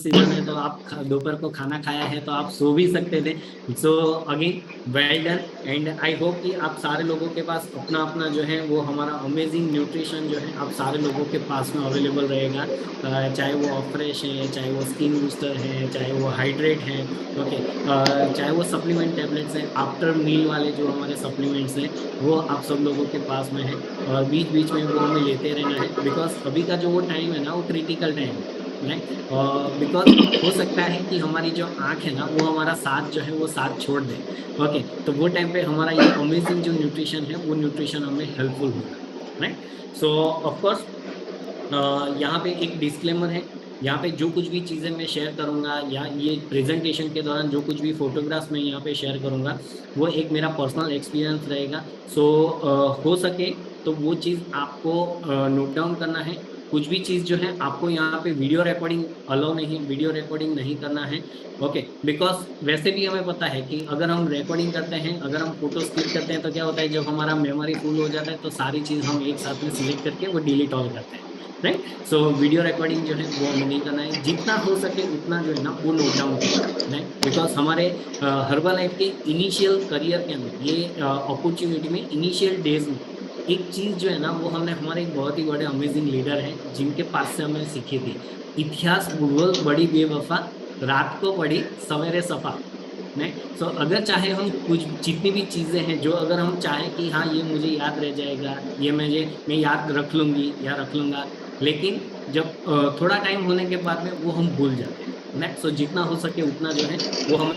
Season है तो आप दोपहर को खाना खाया है तो आप सो भी सकते थे। So again well done, and I hope कि आप सारे लोगों के पास अपना अपना जो है वो हमारा अमेजिंग न्यूट्रिशन जो है आप सारे लोगों के पास में अवेलेबल रहेगा। चाहे वो ऑफ्रेश है, चाहे वो स्किन बूस्टर है, चाहे वो हाइड्रेट है, ओके, चाहे वो सप्लीमेंट टेबलेट्स हैं, आफ्टर मील वाले जो हमारे सप्लीमेंट्स हैं वो आप सब लोगों के पास में है। और बीच बीच में वो हमें लेते रहना है, बिकॉज अभी का जो वो टाइम है ना वो क्रिटिकल टाइम है, राइट। बिकॉज हो सकता है कि हमारी जो आंख है ना वो हमारा साथ जो है वो साथ छोड़ दे। ओके, तो वो टाइम पे हमारा ये अमेजिंग जो न्यूट्रिशन है वो न्यूट्रिशन हमें हेल्पफुल होगा, राइट। सो ऑफ कोर्स यहाँ पे एक डिस्क्लेमर है। यहाँ पे जो कुछ भी चीज़ें मैं शेयर करूंगा या ये प्रेजेंटेशन के दौरान जो कुछ भी फोटोग्राफ्स मैं यहाँ पे शेयर करूंगा वो एक मेरा पर्सनल एक्सपीरियंस रहेगा। सो हो सके तो वो चीज़ आपको नोट डाउन करना है। कुछ भी चीज़ जो है आपको यहाँ पे वीडियो रिकॉर्डिंग अलाउ नहीं, वीडियो रिकॉर्डिंग नहीं करना है। ओके, बिकॉज वैसे भी हमें पता है कि अगर हम रिकॉर्डिंग करते हैं, अगर हम फोटोज क्लिक करते हैं तो क्या होता है, जब हमारा मेमोरी फुल हो जाता है तो सारी चीज़ हम एक साथ में सिलेक्ट करके वो डिलीट ऑल करते हैं, राइट। सो वीडियो रिकॉर्डिंग जो है वो हमें नहीं करना है, जितना हो सके उतना जो है ना वो नोट डाउन करें, राइट। बिकॉज हमारे हर्बल लाइफ के इनिशियल करियर के अंदर ये अपॉर्चुनिटी में इनिशियल डेज में एक चीज जो है ना वो हमने हमारे एक बहुत ही बड़े अमेजिंग लीडर हैं जिनके पास से हमें सीखी थी। इतिहास भूगोल बड़ी बेवफा, रात को पड़ी सवेरे सफा, नहीं। सो अगर चाहे हम कुछ जितनी भी चीजें हैं जो अगर हम चाहें कि हाँ ये मुझे याद रह जाएगा, ये मैं याद रख लूंगी या रख लूंगा, लेकिन जब थोड़ा टाइम होने के बाद में वो हम भूल जाते हैं, नेक्स्ट। सो जितना हो सके उतना जो है वो हम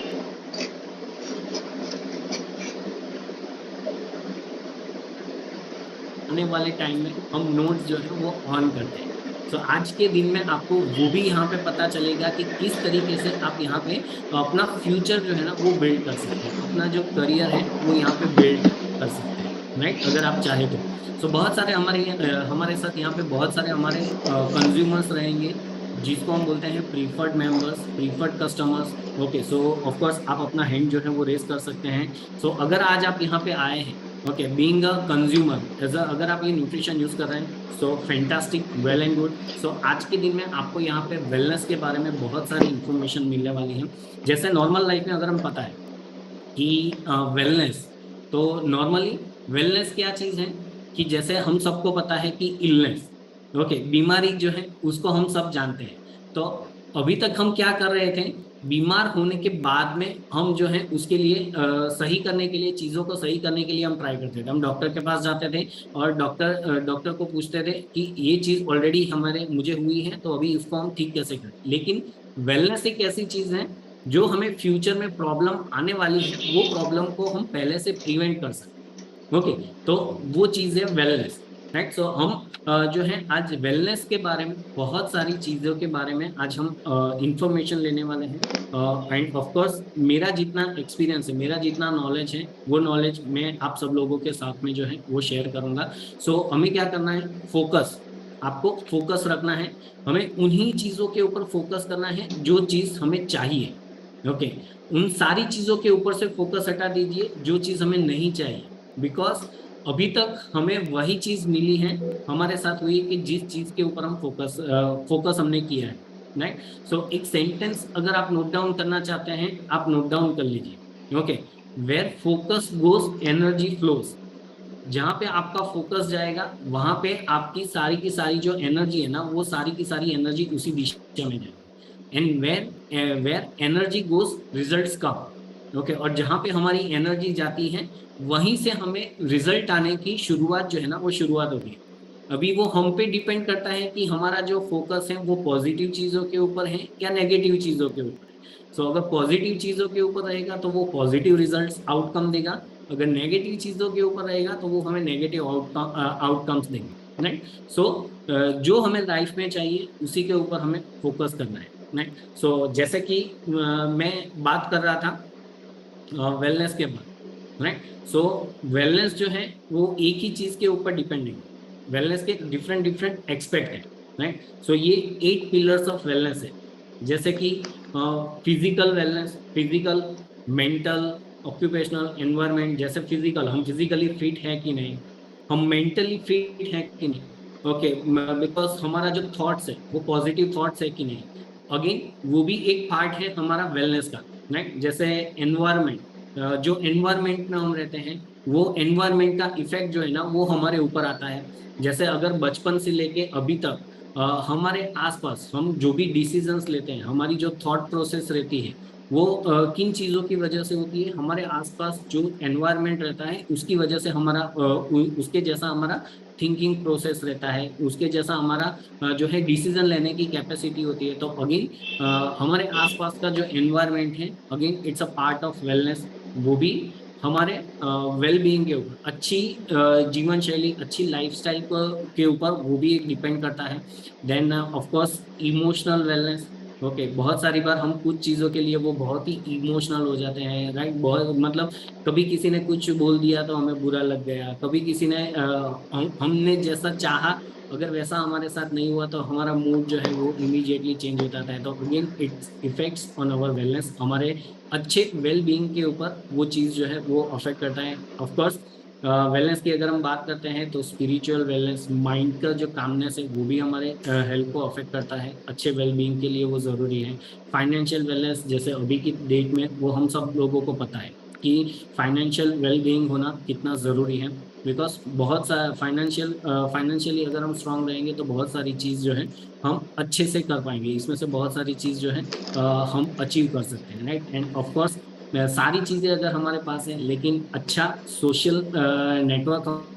आने वाले टाइम में हम नोट्स जो है वो ऑन करते हैं। सो आज के दिन में आपको वो भी यहाँ पे पता चलेगा कि किस तरीके से आप यहाँ पे अपना फ्यूचर जो है ना वो बिल्ड कर सकते हैं, अपना जो करियर है वो यहाँ पे बिल्ड कर सकते हैं, राइट, अगर आप चाहे तो। सो बहुत सारे हमारे साथ यहाँ पे बहुत सारे हमारे कंज्यूमर्स रहेंगे जिसको हम बोलते हैं preferred members, preferred customers. Okay, so of course आप अपना हैंड जो है वो रेस कर सकते हैं। सो अगर आज आप यहाँ पे आए हैं, okay, being a consumer as अगर आप ये न्यूट्रिशन यूज कर रहे हैं, so fantastic, well and good. So आज के दिन में आपको यहाँ पे वेलनेस के बारे में बहुत सारी इंफॉर्मेशन मिलने वाली है। जैसे नॉर्मल लाइफ में अगर हम पता है कि वेलनेस, तो नॉर्मली वेलनेस क्या चीज है कि जैसे हम सबको पता है कि इलनेस, ओके, बीमारी जो है उसको हम सब जानते हैं। तो अभी तक हम क्या कर रहे थे, बीमार होने के बाद में हम जो है उसके लिए सही करने के लिए, चीजों को सही करने के लिए हम ट्राई करते थे, हम डॉक्टर के पास जाते थे और डॉक्टर को पूछते थे कि ये चीज ऑलरेडी हमारे मुझे हुई है तो अभी इसको हम ठीक कैसे करें। लेकिन वेलनेस एक ऐसी चीज है जो हमें फ्यूचर में प्रॉब्लम आने वाली है वो प्रॉब्लम को हम पहले से प्रिवेंट कर सकते हैं। ओके, तो वो चीज है वेलनेस, राइट। सो हम जो है आज वेलनेस के बारे में बहुत सारी चीजों के बारे में आज हम इंफॉर्मेशन लेने वाले हैं। एंड ऑफ कोर्स मेरा जितना एक्सपीरियंस है, मेरा जितना नॉलेज है वो नॉलेज मैं आप सब लोगों के साथ में जो है वो शेयर करूंगा। सो हमें क्या करना है, फोकस, आपको फोकस रखना है। हमें उन्हीं चीजों के ऊपर फोकस करना है जो चीज हमें चाहिए। ओके, उन सारी चीजों के ऊपर से फोकस हटा दीजिए जो चीज हमें नहीं चाहिए। बिकॉज अभी तक हमें वही चीज मिली है, हमारे साथ हुई कि जिस चीज के ऊपर हम फोकस हमने किया है, राइट। सो एक सेंटेंस अगर आप नोट डाउन करना चाहते हैं आप नोट डाउन कर लीजिए। Okay, where focus goes energy flows, जहां पे आपका फोकस जाएगा वहां पे आपकी सारी की सारी जो एनर्जी है ना वो सारी की सारी एनर्जी उसी दिशा में जाएगी। And where where energy goes results come. Okay, और जहां पे हमारी एनर्जी जाती है वहीं से हमें रिजल्ट आने की शुरुआत जो है ना वो शुरुआत होती है। अभी वो हम पे डिपेंड करता है कि हमारा जो फोकस है वो पॉजिटिव चीजों के ऊपर है या नेगेटिव चीजों के ऊपर है। सो अगर पॉजिटिव चीजों के ऊपर रहेगा तो वो पॉजिटिव रिजल्ट्स आउटकम देगा, अगर नेगेटिव चीजों के ऊपर रहेगा तो वो हमें नेगेटिव आउटकम्स देंगे, राइट। सो जो हमें लाइफ में चाहिए उसी के ऊपर हमें फोकस करना है, राइट। सो जैसे कि मैं बात कर रहा था वेलनेस के बाद, राइट। सो वेलनेस जो है वो एक ही चीज के ऊपर डिपेंड नहीं, वेलनेस के डिफरेंट डिफरेंट एक्सपेक्ट है, राइट। सो ये 8 पिलर्स ऑफ वेलनेस है। जैसे कि physical wellness, physical, mental, occupational, environment. जैसे फिजिकल, हम फिजिकली फिट है कि नहीं, हम मेंटली फिट है कि नहीं, ओके, बिकॉज हमारा जो थॉट्स है वो पॉजिटिव थॉट्स है कि नहीं, अगेन वो भी एक पार्ट है हमारा वेलनेस का, राइट। जैसे एनवायरमेंट, जो एनवायरमेंट में हम रहते हैं वो एनवायरमेंट का इफेक्ट जो है ना वो हमारे ऊपर आता है। जैसे अगर बचपन से लेके अभी तक हमारे आसपास हम जो भी डिसीजंस लेते हैं, हमारी जो थॉट प्रोसेस रहती है वो किन चीज़ों की वजह से होती है, हमारे आसपास जो एनवायरनमेंट रहता है उसकी वजह से हमारा उसके जैसा हमारा थिंकिंग प्रोसेस रहता है, उसके जैसा हमारा जो है डिसीजन लेने की कैपेसिटी होती है। तो अगेन हमारे आसपास का जो एनवायरनमेंट है, again it's a part of wellness. वो भी हमारे वेल बीइंग के ऊपर, अच्छी जीवन शैली, अच्छी लाइफस्टाइल के ऊपर वो भी एक डिपेंड करता है। Then of course emotional wellness. Okay, बहुत सारी बार हम कुछ चीज़ों के लिए वो बहुत ही इमोशनल हो जाते हैं, राइट। बहुत मतलब कभी किसी ने कुछ बोल दिया तो हमें बुरा लग गया, कभी किसी ने हमने जैसा चाहा अगर वैसा हमारे साथ नहीं हुआ तो हमारा मूड जो है वो इमीडिएटली चेंज हो जाता है। तो again it's effects on our wellness, हमारे अच्छे वेल बीइंग के ऊपर वो चीज़ जो है वो अफेक्ट करता है। ऑफ कोर्स वेलनेस की अगर हम बात करते हैं तो स्पिरिचुअल वेलनेस, माइंड का जो कामनेस है वो भी हमारे हेल्थ को अफेक्ट करता है, अच्छे वेल बीइंग के लिए वो ज़रूरी है। फाइनेंशियल वेलनेस, जैसे अभी की डेट में वो हम सब लोगों को पता है कि फाइनेंशियल वेल बीइंग होना कितना ज़रूरी है। बिकॉज बहुत सा फाइनेंशियली अगर हम स्ट्रांग रहेंगे तो बहुत सारी चीज़ जो है हम अच्छे से कर पाएंगे, इसमें से बहुत सारी चीज़ जो है हम अचीव कर सकते हैं, राइट। एंड ऑफ कोर्स सारी चीज़ें अगर हमारे पास है लेकिन अच्छा सोशल नेटवर्क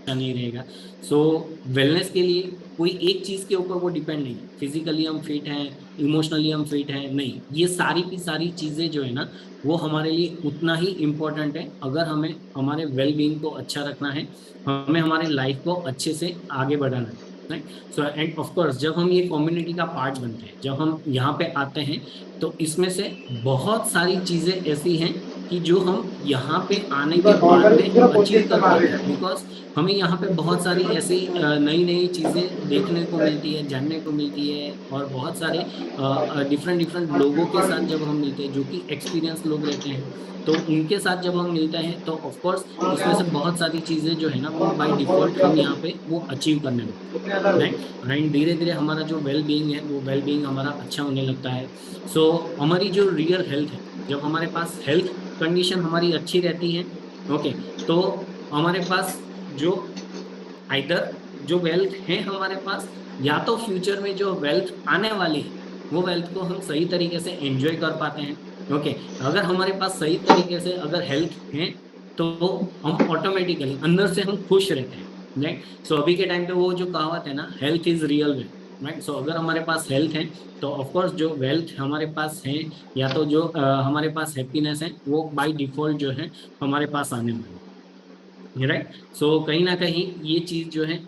नहीं रहेगा। सो वेलनेस के लिए कोई एक चीज के ऊपर वो डिपेंड नहीं है, फिजिकली हम फिट हैं, इमोशनली हम फिट हैं, नहीं, ये सारी की सारी चीजें जो है ना वो हमारे लिए उतना ही इम्पोर्टेंट है। अगर हमें हमारे वेल बीइंग को अच्छा रखना है, हमें हमारे लाइफ को अच्छे से आगे बढ़ाना है, right. So and of course जब हम ये कम्युनिटी का पार्ट बनते हैं, जब हम यहाँ पे आते हैं तो इसमें से बहुत सारी चीजें ऐसी हैं कि जो हम यहाँ पे आने के बाद में अचीव कर पाते हैं। बिकॉज हमें यहाँ पे बहुत सारी ऐसी नई नई चीजें देखने को मिलती है, जानने को मिलती है, और बहुत सारे डिफरेंट डिफरेंट लोगों के साथ जब हम मिलते हैं जो कि एक्सपीरियंस लोग रहते हैं, तो उनके साथ जब हम मिलते हैं तो ऑफ कोर्स इसमें से बहुत सारी चीजें जो है ना वो बाय डिफॉल्ट हम यहाँ पे वो अचीव करने लगते हैं, राइट। एंड धीरे धीरे हमारा जो वेल बीइंग है वो वेल बीइंग हमारा अच्छा होने लगता है। सो हमारी जो रियल हेल्थ है, जब हमारे पास हेल्थ कंडीशन हमारी अच्छी रहती है, ओके, तो हमारे पास जो आइदर जो वेल्थ है हमारे पास, या तो फ्यूचर में जो वेल्थ आने वाली है वो वेल्थ को हम सही तरीके से एंजॉय कर पाते हैं। ओके, अगर हमारे पास सही तरीके से अगर हेल्थ है तो हम ऑटोमेटिकली अंदर से हम खुश रहते हैं, राइट। सो अभी के टाइम पे वो जो कहावत है ना, health is real wealth, right. So अगर हमारे पास हेल्थ है तो ऑफकोर्स जो वेल्थ हमारे पास है, या तो जो हमारे पास हैप्पीनेस है वो बाय डिफॉल्ट जो है हमारे पास आने वाली है, राइट। सो कहीं ना कहीं ये चीज़ जो है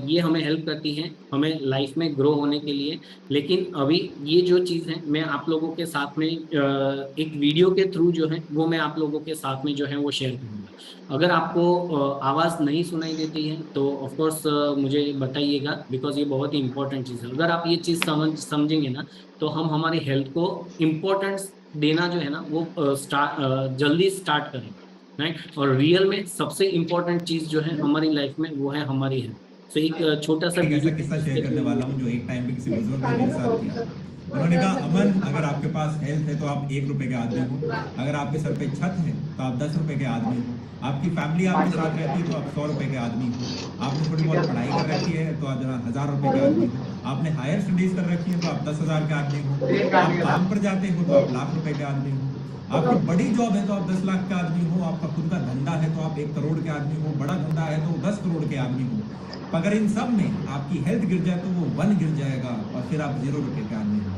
ये हमें हेल्प करती है हमें लाइफ में ग्रो होने के लिए। लेकिन अभी ये जो चीज़ है मैं आप लोगों के साथ में एक वीडियो के थ्रू जो है वो मैं आप लोगों के साथ में जो है वो शेयर करूँगा। अगर आपको आवाज़ नहीं सुनाई देती है तो ऑफ कोर्स मुझे बताइएगा, बिकॉज ये बहुत ही इंपॉर्टेंट चीज़ है। अगर आप ये चीज़ समझेंगे ना तो हम हमारी हेल्थ को इम्पोर्टेंस देना जो है ना वो जल्दी स्टार्ट करेंगे, राइट। और रियल में सबसे इम्पोर्टेंट चीज जो है हमारी लाइफ में वो है हमारी हेल्थ। तो एक छोटा सा एक ऐसा वीडियो किस्सा शेयर करने वाला हूँ जो एक टाइम पे किसी बुजुर्ग ने मेरे साथ किया। उन्होंने कहा, अमन, अगर आपके पास हेल्थ है तो आप 1 रुपए के आदमी हो, अगर आपके सर पे छत है तो आप 10 रुपए के आदमी हो, आपकी फैमिली आपके साथ रहती है तो आप 100 रुपए के आदमी हो, आपने थोड़ी बहुत पढ़ाई कर रखी है तो आप 1000 रुपए के आदमी हो, आपने हायर स्टडीज कर रखी है तो आप 10,000 के आदमी हो, आप काम पर जाते हो तो आप लाख रुपए के आदमी हो, आपकी बड़ी जॉब है तो आप 10 लाख के आदमी हो, आपका खुद का धंधा है तो आप 1 करोड़ के आदमी हो, बड़ा धंधा है तो 10 करोड़ के आदमी हो। अगर इन सब में आपकी हेल्थ गिर जाए तो वो 1 गिर जाएगा और फिर आप 0 रुपए के आदमी हो।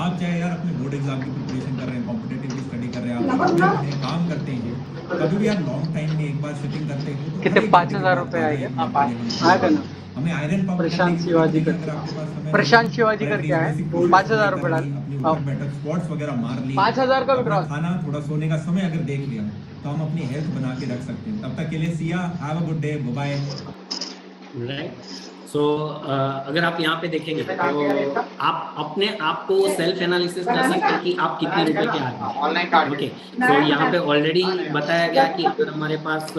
आप चाहे यार अपने बोर्ड एग्जाम की प्रिपरेशन कर रहे हैं, कॉम्पिटेटिव की स्टडी कर रहे हैं, आप स्टूडेंट हैं, काम करते हैं, कभी भी आप लॉन्ग टाइम में एक बार शिफ्टिंग करते हो तो कितने 5,000 रुपए आएंगे? आएगा ना। हमें आयरन पंप करने प्रशांत की जरूरत शिवाजी नहीं है। अगर करके, आपके पास समय नहीं प्रशांत है, शिवाजी और करके एटलीस्ट आए, बेसिक पुशअप्स 5,000 वगैरह रुपए कर डाल। ली, अपनी उठक बैठक स्क्वाट्स वगैरह मार ली, 5,000 का अपना विड्रॉल। खाना थोड़ा सोने का समय अगर देख लिया तो हम अपनी हेल्थ बना के रख सकते हैं। तब तक के लिए Siya, have a good day, bye. Right. So अगर आप यहाँ पे देखेंगे तो आप अपने आप को सेल्फ एनालिसिस कर सकते हैं कि आप कितने रुपए के आदमी हैं। ओके, सो यहाँ पे ऑलरेडी बताया गया कि अगर हमारे पास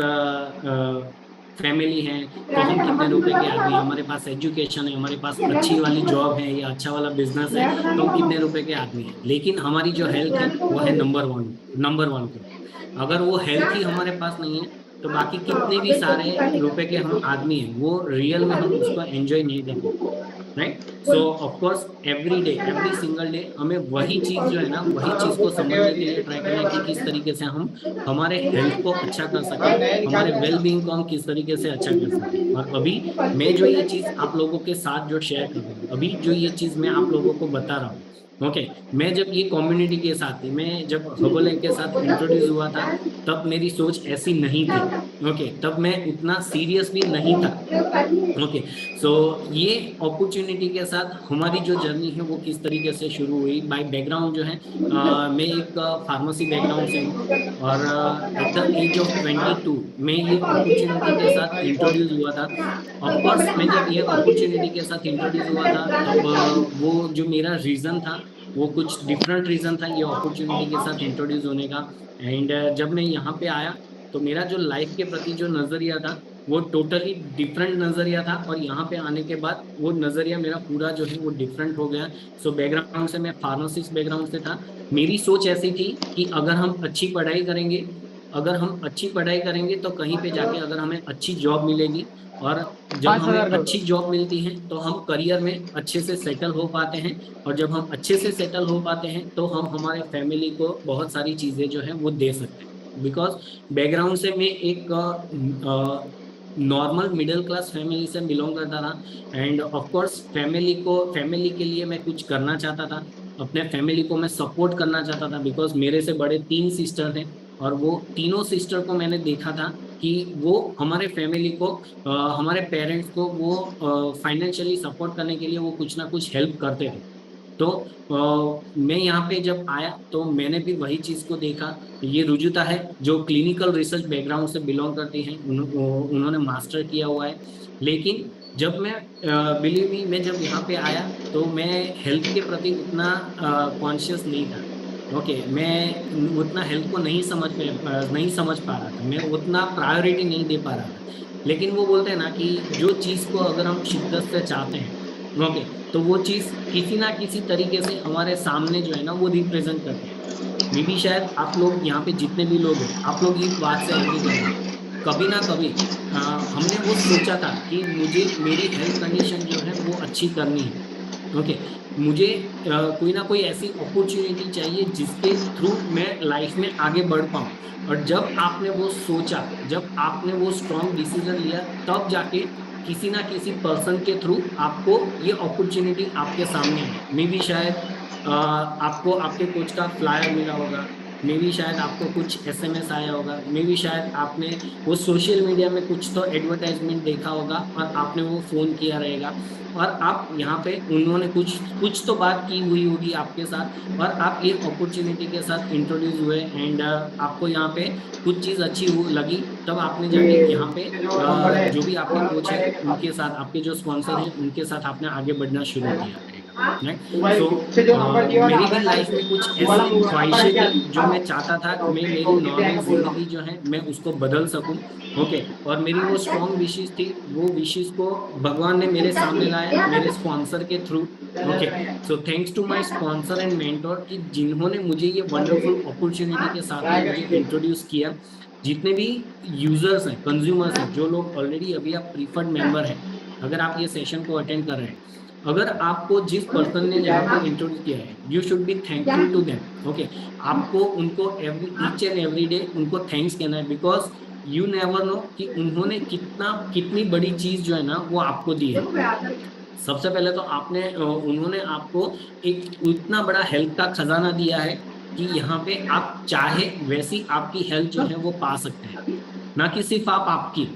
फैमिली है तो हम कितने रुपए के आदमी, हमारे पास एजुकेशन है, हमारे पास अच्छी वाली जॉब है या अच्छा वाला बिजनेस है तो हम कितने रुपए के आदमी है। लेकिन हमारी जो हेल्थ है वो है नंबर वन पे। अगर वो हेल्थ ही हमारे पास नहीं है तो बाकी कितने भी सारे रुपए के हम आदमी हैं वो रियल में हम उसको एंजॉय नहीं कर पाते, right. So of course every single day हमें वही चीज जो है ना, वही चीज को समझने के लिए ट्राई करना है कि किस तरीके से हम हमारे हेल्थ को अच्छा कर सके, हमारे वेल बींग को हम किस तरीके से अच्छा कर सके। और अभी मैं जो ये चीज आप लोगों के साथ जो शेयर कर रहा हूँ, अभी जो ये चीज मैं आप लोगों को बता रहा हूँ, ओके मैं जब ये कम्युनिटी के साथ थी, मैं जब हर्बल के साथ इंट्रोड्यूस हुआ था तब मेरी सोच ऐसी नहीं थी, ओके तब मैं उतना सीरियस भी नहीं था, ओके। सो ये अपॉर्चुनिटी के साथ हमारी जो जर्नी है वो किस तरीके से शुरू हुई। बाय बैकग्राउंड जो है मैं एक फार्मेसी बैकग्राउंड से हूँ और एट द एज ऑफ 22 मैं ये अपॉर्चुनिटी के साथ इंट्रोड्यूस हुआ था। ऑफ कोर्स मैं जब ये अपॉर्चुनिटी के साथ इंट्रोड्यूस हुआ था तब वो जो मेरा रीजन था वो कुछ डिफरेंट रीजन था ये अपॉर्चुनिटी के साथ इंट्रोड्यूस होने का। एंड जब मैं यहाँ पे आया तो मेरा जो लाइफ के प्रति जो नजरिया था वो टोटली डिफरेंट नजरिया था, और यहाँ पे आने के बाद वो नजरिया मेरा पूरा जो है वो डिफरेंट हो गया। सो बैकग्राउंड से मैं फार्मासिस्ट बैकग्राउंड से था। मेरी सोच ऐसी थी कि अगर हम अच्छी पढ़ाई करेंगे, अगर हम अच्छी पढ़ाई करेंगे तो कहीं पे जाके अगर हमें अच्छी जॉब मिलेगी, और जब 5,000 हमें कर दो। अच्छी जॉब मिलती है तो हम करियर में अच्छे से सेटल हो पाते हैं, और जब हम अच्छे से सेटल हो पाते हैं तो हम हमारे फैमिली को बहुत सारी चीज़ें जो है वो दे सकते हैं। बिकॉज बैकग्राउंड से मैं एक नॉर्मल मिडिल क्लास फैमिली से बिलोंग करता था। एंड ऑफ कोर्स फैमिली के लिए मैं कुछ करना चाहता था, अपने फैमिली को मैं सपोर्ट करना चाहता था। बिकॉज मेरे से बड़े 3 सिस्टर थे और वो तीनों सिस्टर को मैंने देखा था कि वो हमारे फैमिली को हमारे पेरेंट्स को वो फाइनेंशियली सपोर्ट करने के लिए वो कुछ ना कुछ हेल्प करते थे। तो मैं यहाँ पे जब आया तो मैंने भी वही चीज़ को देखा। ये रुजुता है जो क्लिनिकल रिसर्च बैकग्राउंड से बिलोंग करती हैं, उन्होंने मास्टर किया हुआ है। लेकिन जब मैं बिलीव मी मैं जब यहाँ पे आया तो मैं हेल्थ के प्रति उतना कॉन्शियस नहीं था, ओके मैं उतना हेल्थ को नहीं समझ पा रहा था, मैं उतना प्रायोरिटी नहीं दे पा रहा था। लेकिन वो बोलते हैं ना कि जो चीज़ को अगर हम शिद्दत से चाहते हैं, ओके तो वो चीज़ किसी ना किसी तरीके से हमारे सामने जो है ना वो रिप्रेजेंट करते हैं। मे बी शायद आप लोग यहाँ पे जितने भी लोग हैं आप लोग इस बात से एग्री करेंगे, कभी ना कभी हमने वो सोचा था कि मुझे मेरी हेल्थ कंडीशन जो है वो अच्छी करनी है, ओके मुझे कोई ना कोई ऐसी अपॉर्चुनिटी चाहिए जिसके थ्रू मैं लाइफ में आगे बढ़ पाऊँ। और जब आपने वो सोचा, जब आपने वो स्ट्रॉन्ग डिसीजन लिया, तब जाके किसी ना किसी पर्सन के थ्रू आपको ये अपॉर्चुनिटी आपके सामने है। मे बी शायद आपको आपके कोच का फ्लायर मिला होगा, मे बी शायद आपको कुछ एसएमएस आया होगा, मे बी शायद आपने वो सोशल मीडिया में कुछ तो एडवर्टाइजमेंट देखा होगा और आपने वो फ़ोन किया रहेगा, और आप यहाँ पे उन्होंने कुछ तो बात की हुई होगी आपके साथ, और आप एक अपॉर्चुनिटी के साथ इंट्रोड्यूस हुए। एंड आपको यहाँ पे कुछ चीज़ अच्छी लगी, तब आपने जाके यहाँ पे जो भी आपके कोच है उनके साथ, आपके जो स्पॉन्सर हैं उनके साथ आपने आगे बढ़ना शुरू किया रहेगा, राइट। सो मेरी भी लाइफ में कुछ ऐसी ख्वाहिशें थी जो मैं चाहता था कि मैं मेरी नॉर्मल जिंदगी जो है मैं उसको बदल सकूं, ओके और मेरी वो स्ट्रॉन्ग विशेष थी, वो विशेष को भगवान ने मेरे सामने लाया मेरे स्पॉन्सर के through, okay. So thanks to my sponsor and mentor कि जिन्होंने मुझे ये वंडरफुल अपॉर्चुनिटी के साथ में मुझे इंट्रोड्यूस किया। जितने भी यूजर्स हैं, कंज्यूमर्स हैं, जो लोग ऑलरेडी अभी आप प्रीफर्ड मेंबर हैं, अगर आप ये सेशन को अटेंड कर रहे हैं, अगर आपको जिस पर्सन ने यहाँ पे इंट्रोड्यूस किया है, you should be thankful to them, okay आपको उनको ईच एंड एवरी डे उनको थैंक्स कहना है। बिकॉज यू नेवर नो कि उन्होंने कितनी बड़ी चीज जो है ना वो आपको दी है। सबसे पहले तो उन्होंने आपको एक इतना बड़ा हेल्थ का खजाना दिया है कि यहाँ पे आप चाहे वैसी आपकी हेल्थ जो है वो पा सकते हैं, ना कि सिर्फ आपकी,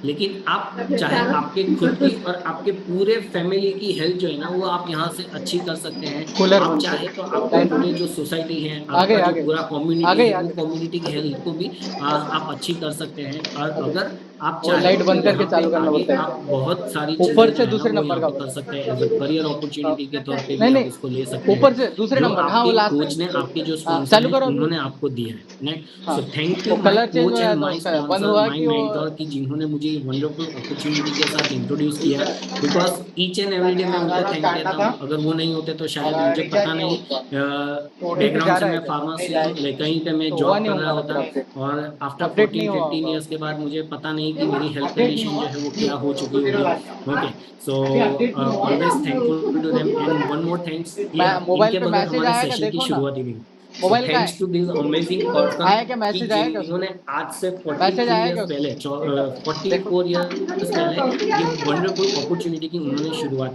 लेकिन आप चाहे आपके खुद की और आपके पूरे फैमिली की हेल्थ जो है ना वो आप यहाँ से अच्छी कर सकते हैं। आप चाहे तो आपके पूरे जो सोसाइटी है, आपका जो पूरा कम्युनिटी है, वो कम्युनिटी की हेल्थ को भी आप अच्छी कर सकते हैं। और अगर आप वो चाहे लाइट तो बंद करके यहाँ पे चालू करना आगे पड़ता आप है बहुत सारी ऊपर चीजें जो से है ना दूसरे वो नंबर यहाँ का पे कर बस। सकते हैं, एज अ करियर अपॉर्चुनिटी के तौर पे भी नहीं आप नहीं इसको ले सकते हैं, ऊपर से दूसरे जो नंबर, हाँ वो आपके लास्ट कोच ने, आपके जो में। हाँ स्पॉन्सर चालू हैं करो अभी। उन्होंने आपको दिया है। नेक्स्ट, हाँ सो थैंक यू वो माय कलर चेंज हो कोच जाया एंड था माय उसका, बंद स्पॉन्सर, हुआ माय कि वो मेंटोर, की जिन्होंने मुझे ये वंडरफुल अपॉर्चुनिटी के साथ इंट्रोड्यूस किया, because each and every day मैं उनको आधार कार्ड थैंक काटना कहता था हूँ। अगर वो नहीं होते तो और शायद मुझे पता रिचार्ज नहीं नहीं, हुआ उसका, ओटीपी जा बैकग्राउंड से रहा है मैं क्या? नहीं फार्मेसी हूँ, जाएगा लेकिन कहीं पे मैं तो हुआ जॉब नहीं कर रहा होगा होता, फिर अपडेट, और आफ्टर अपडेट नहीं 14 हुआ 15 होगा। ईयर्स के बाद मुझे पता नहीं कि मेरी हेल्थ अपडेट नहीं कंडीशन हुआ जो है वो क्यों? क्या हो चुकी उसको जीरो होगी। लाना ओके, सो अभी अपडेट नहीं हुआ ऑलवेज ना thankful to them, and one more thanks कि मोबाइल इनके पे बगैर मैसेज हमारे आया क्या सेशन की देखो ना, शुरुआत ही नहीं। सो मोबाइल का thanks to this amazing person आया क्या, कि मैसेज आया क्या उस जिन्होंने पे, आज से मैसेज 43 आया ईयर्स क्या उस पहले, पे देखो। 44 ईयर्स पहले ये वंडरफुल अपॉर्चुनिटी की उन्होंने शुरुआत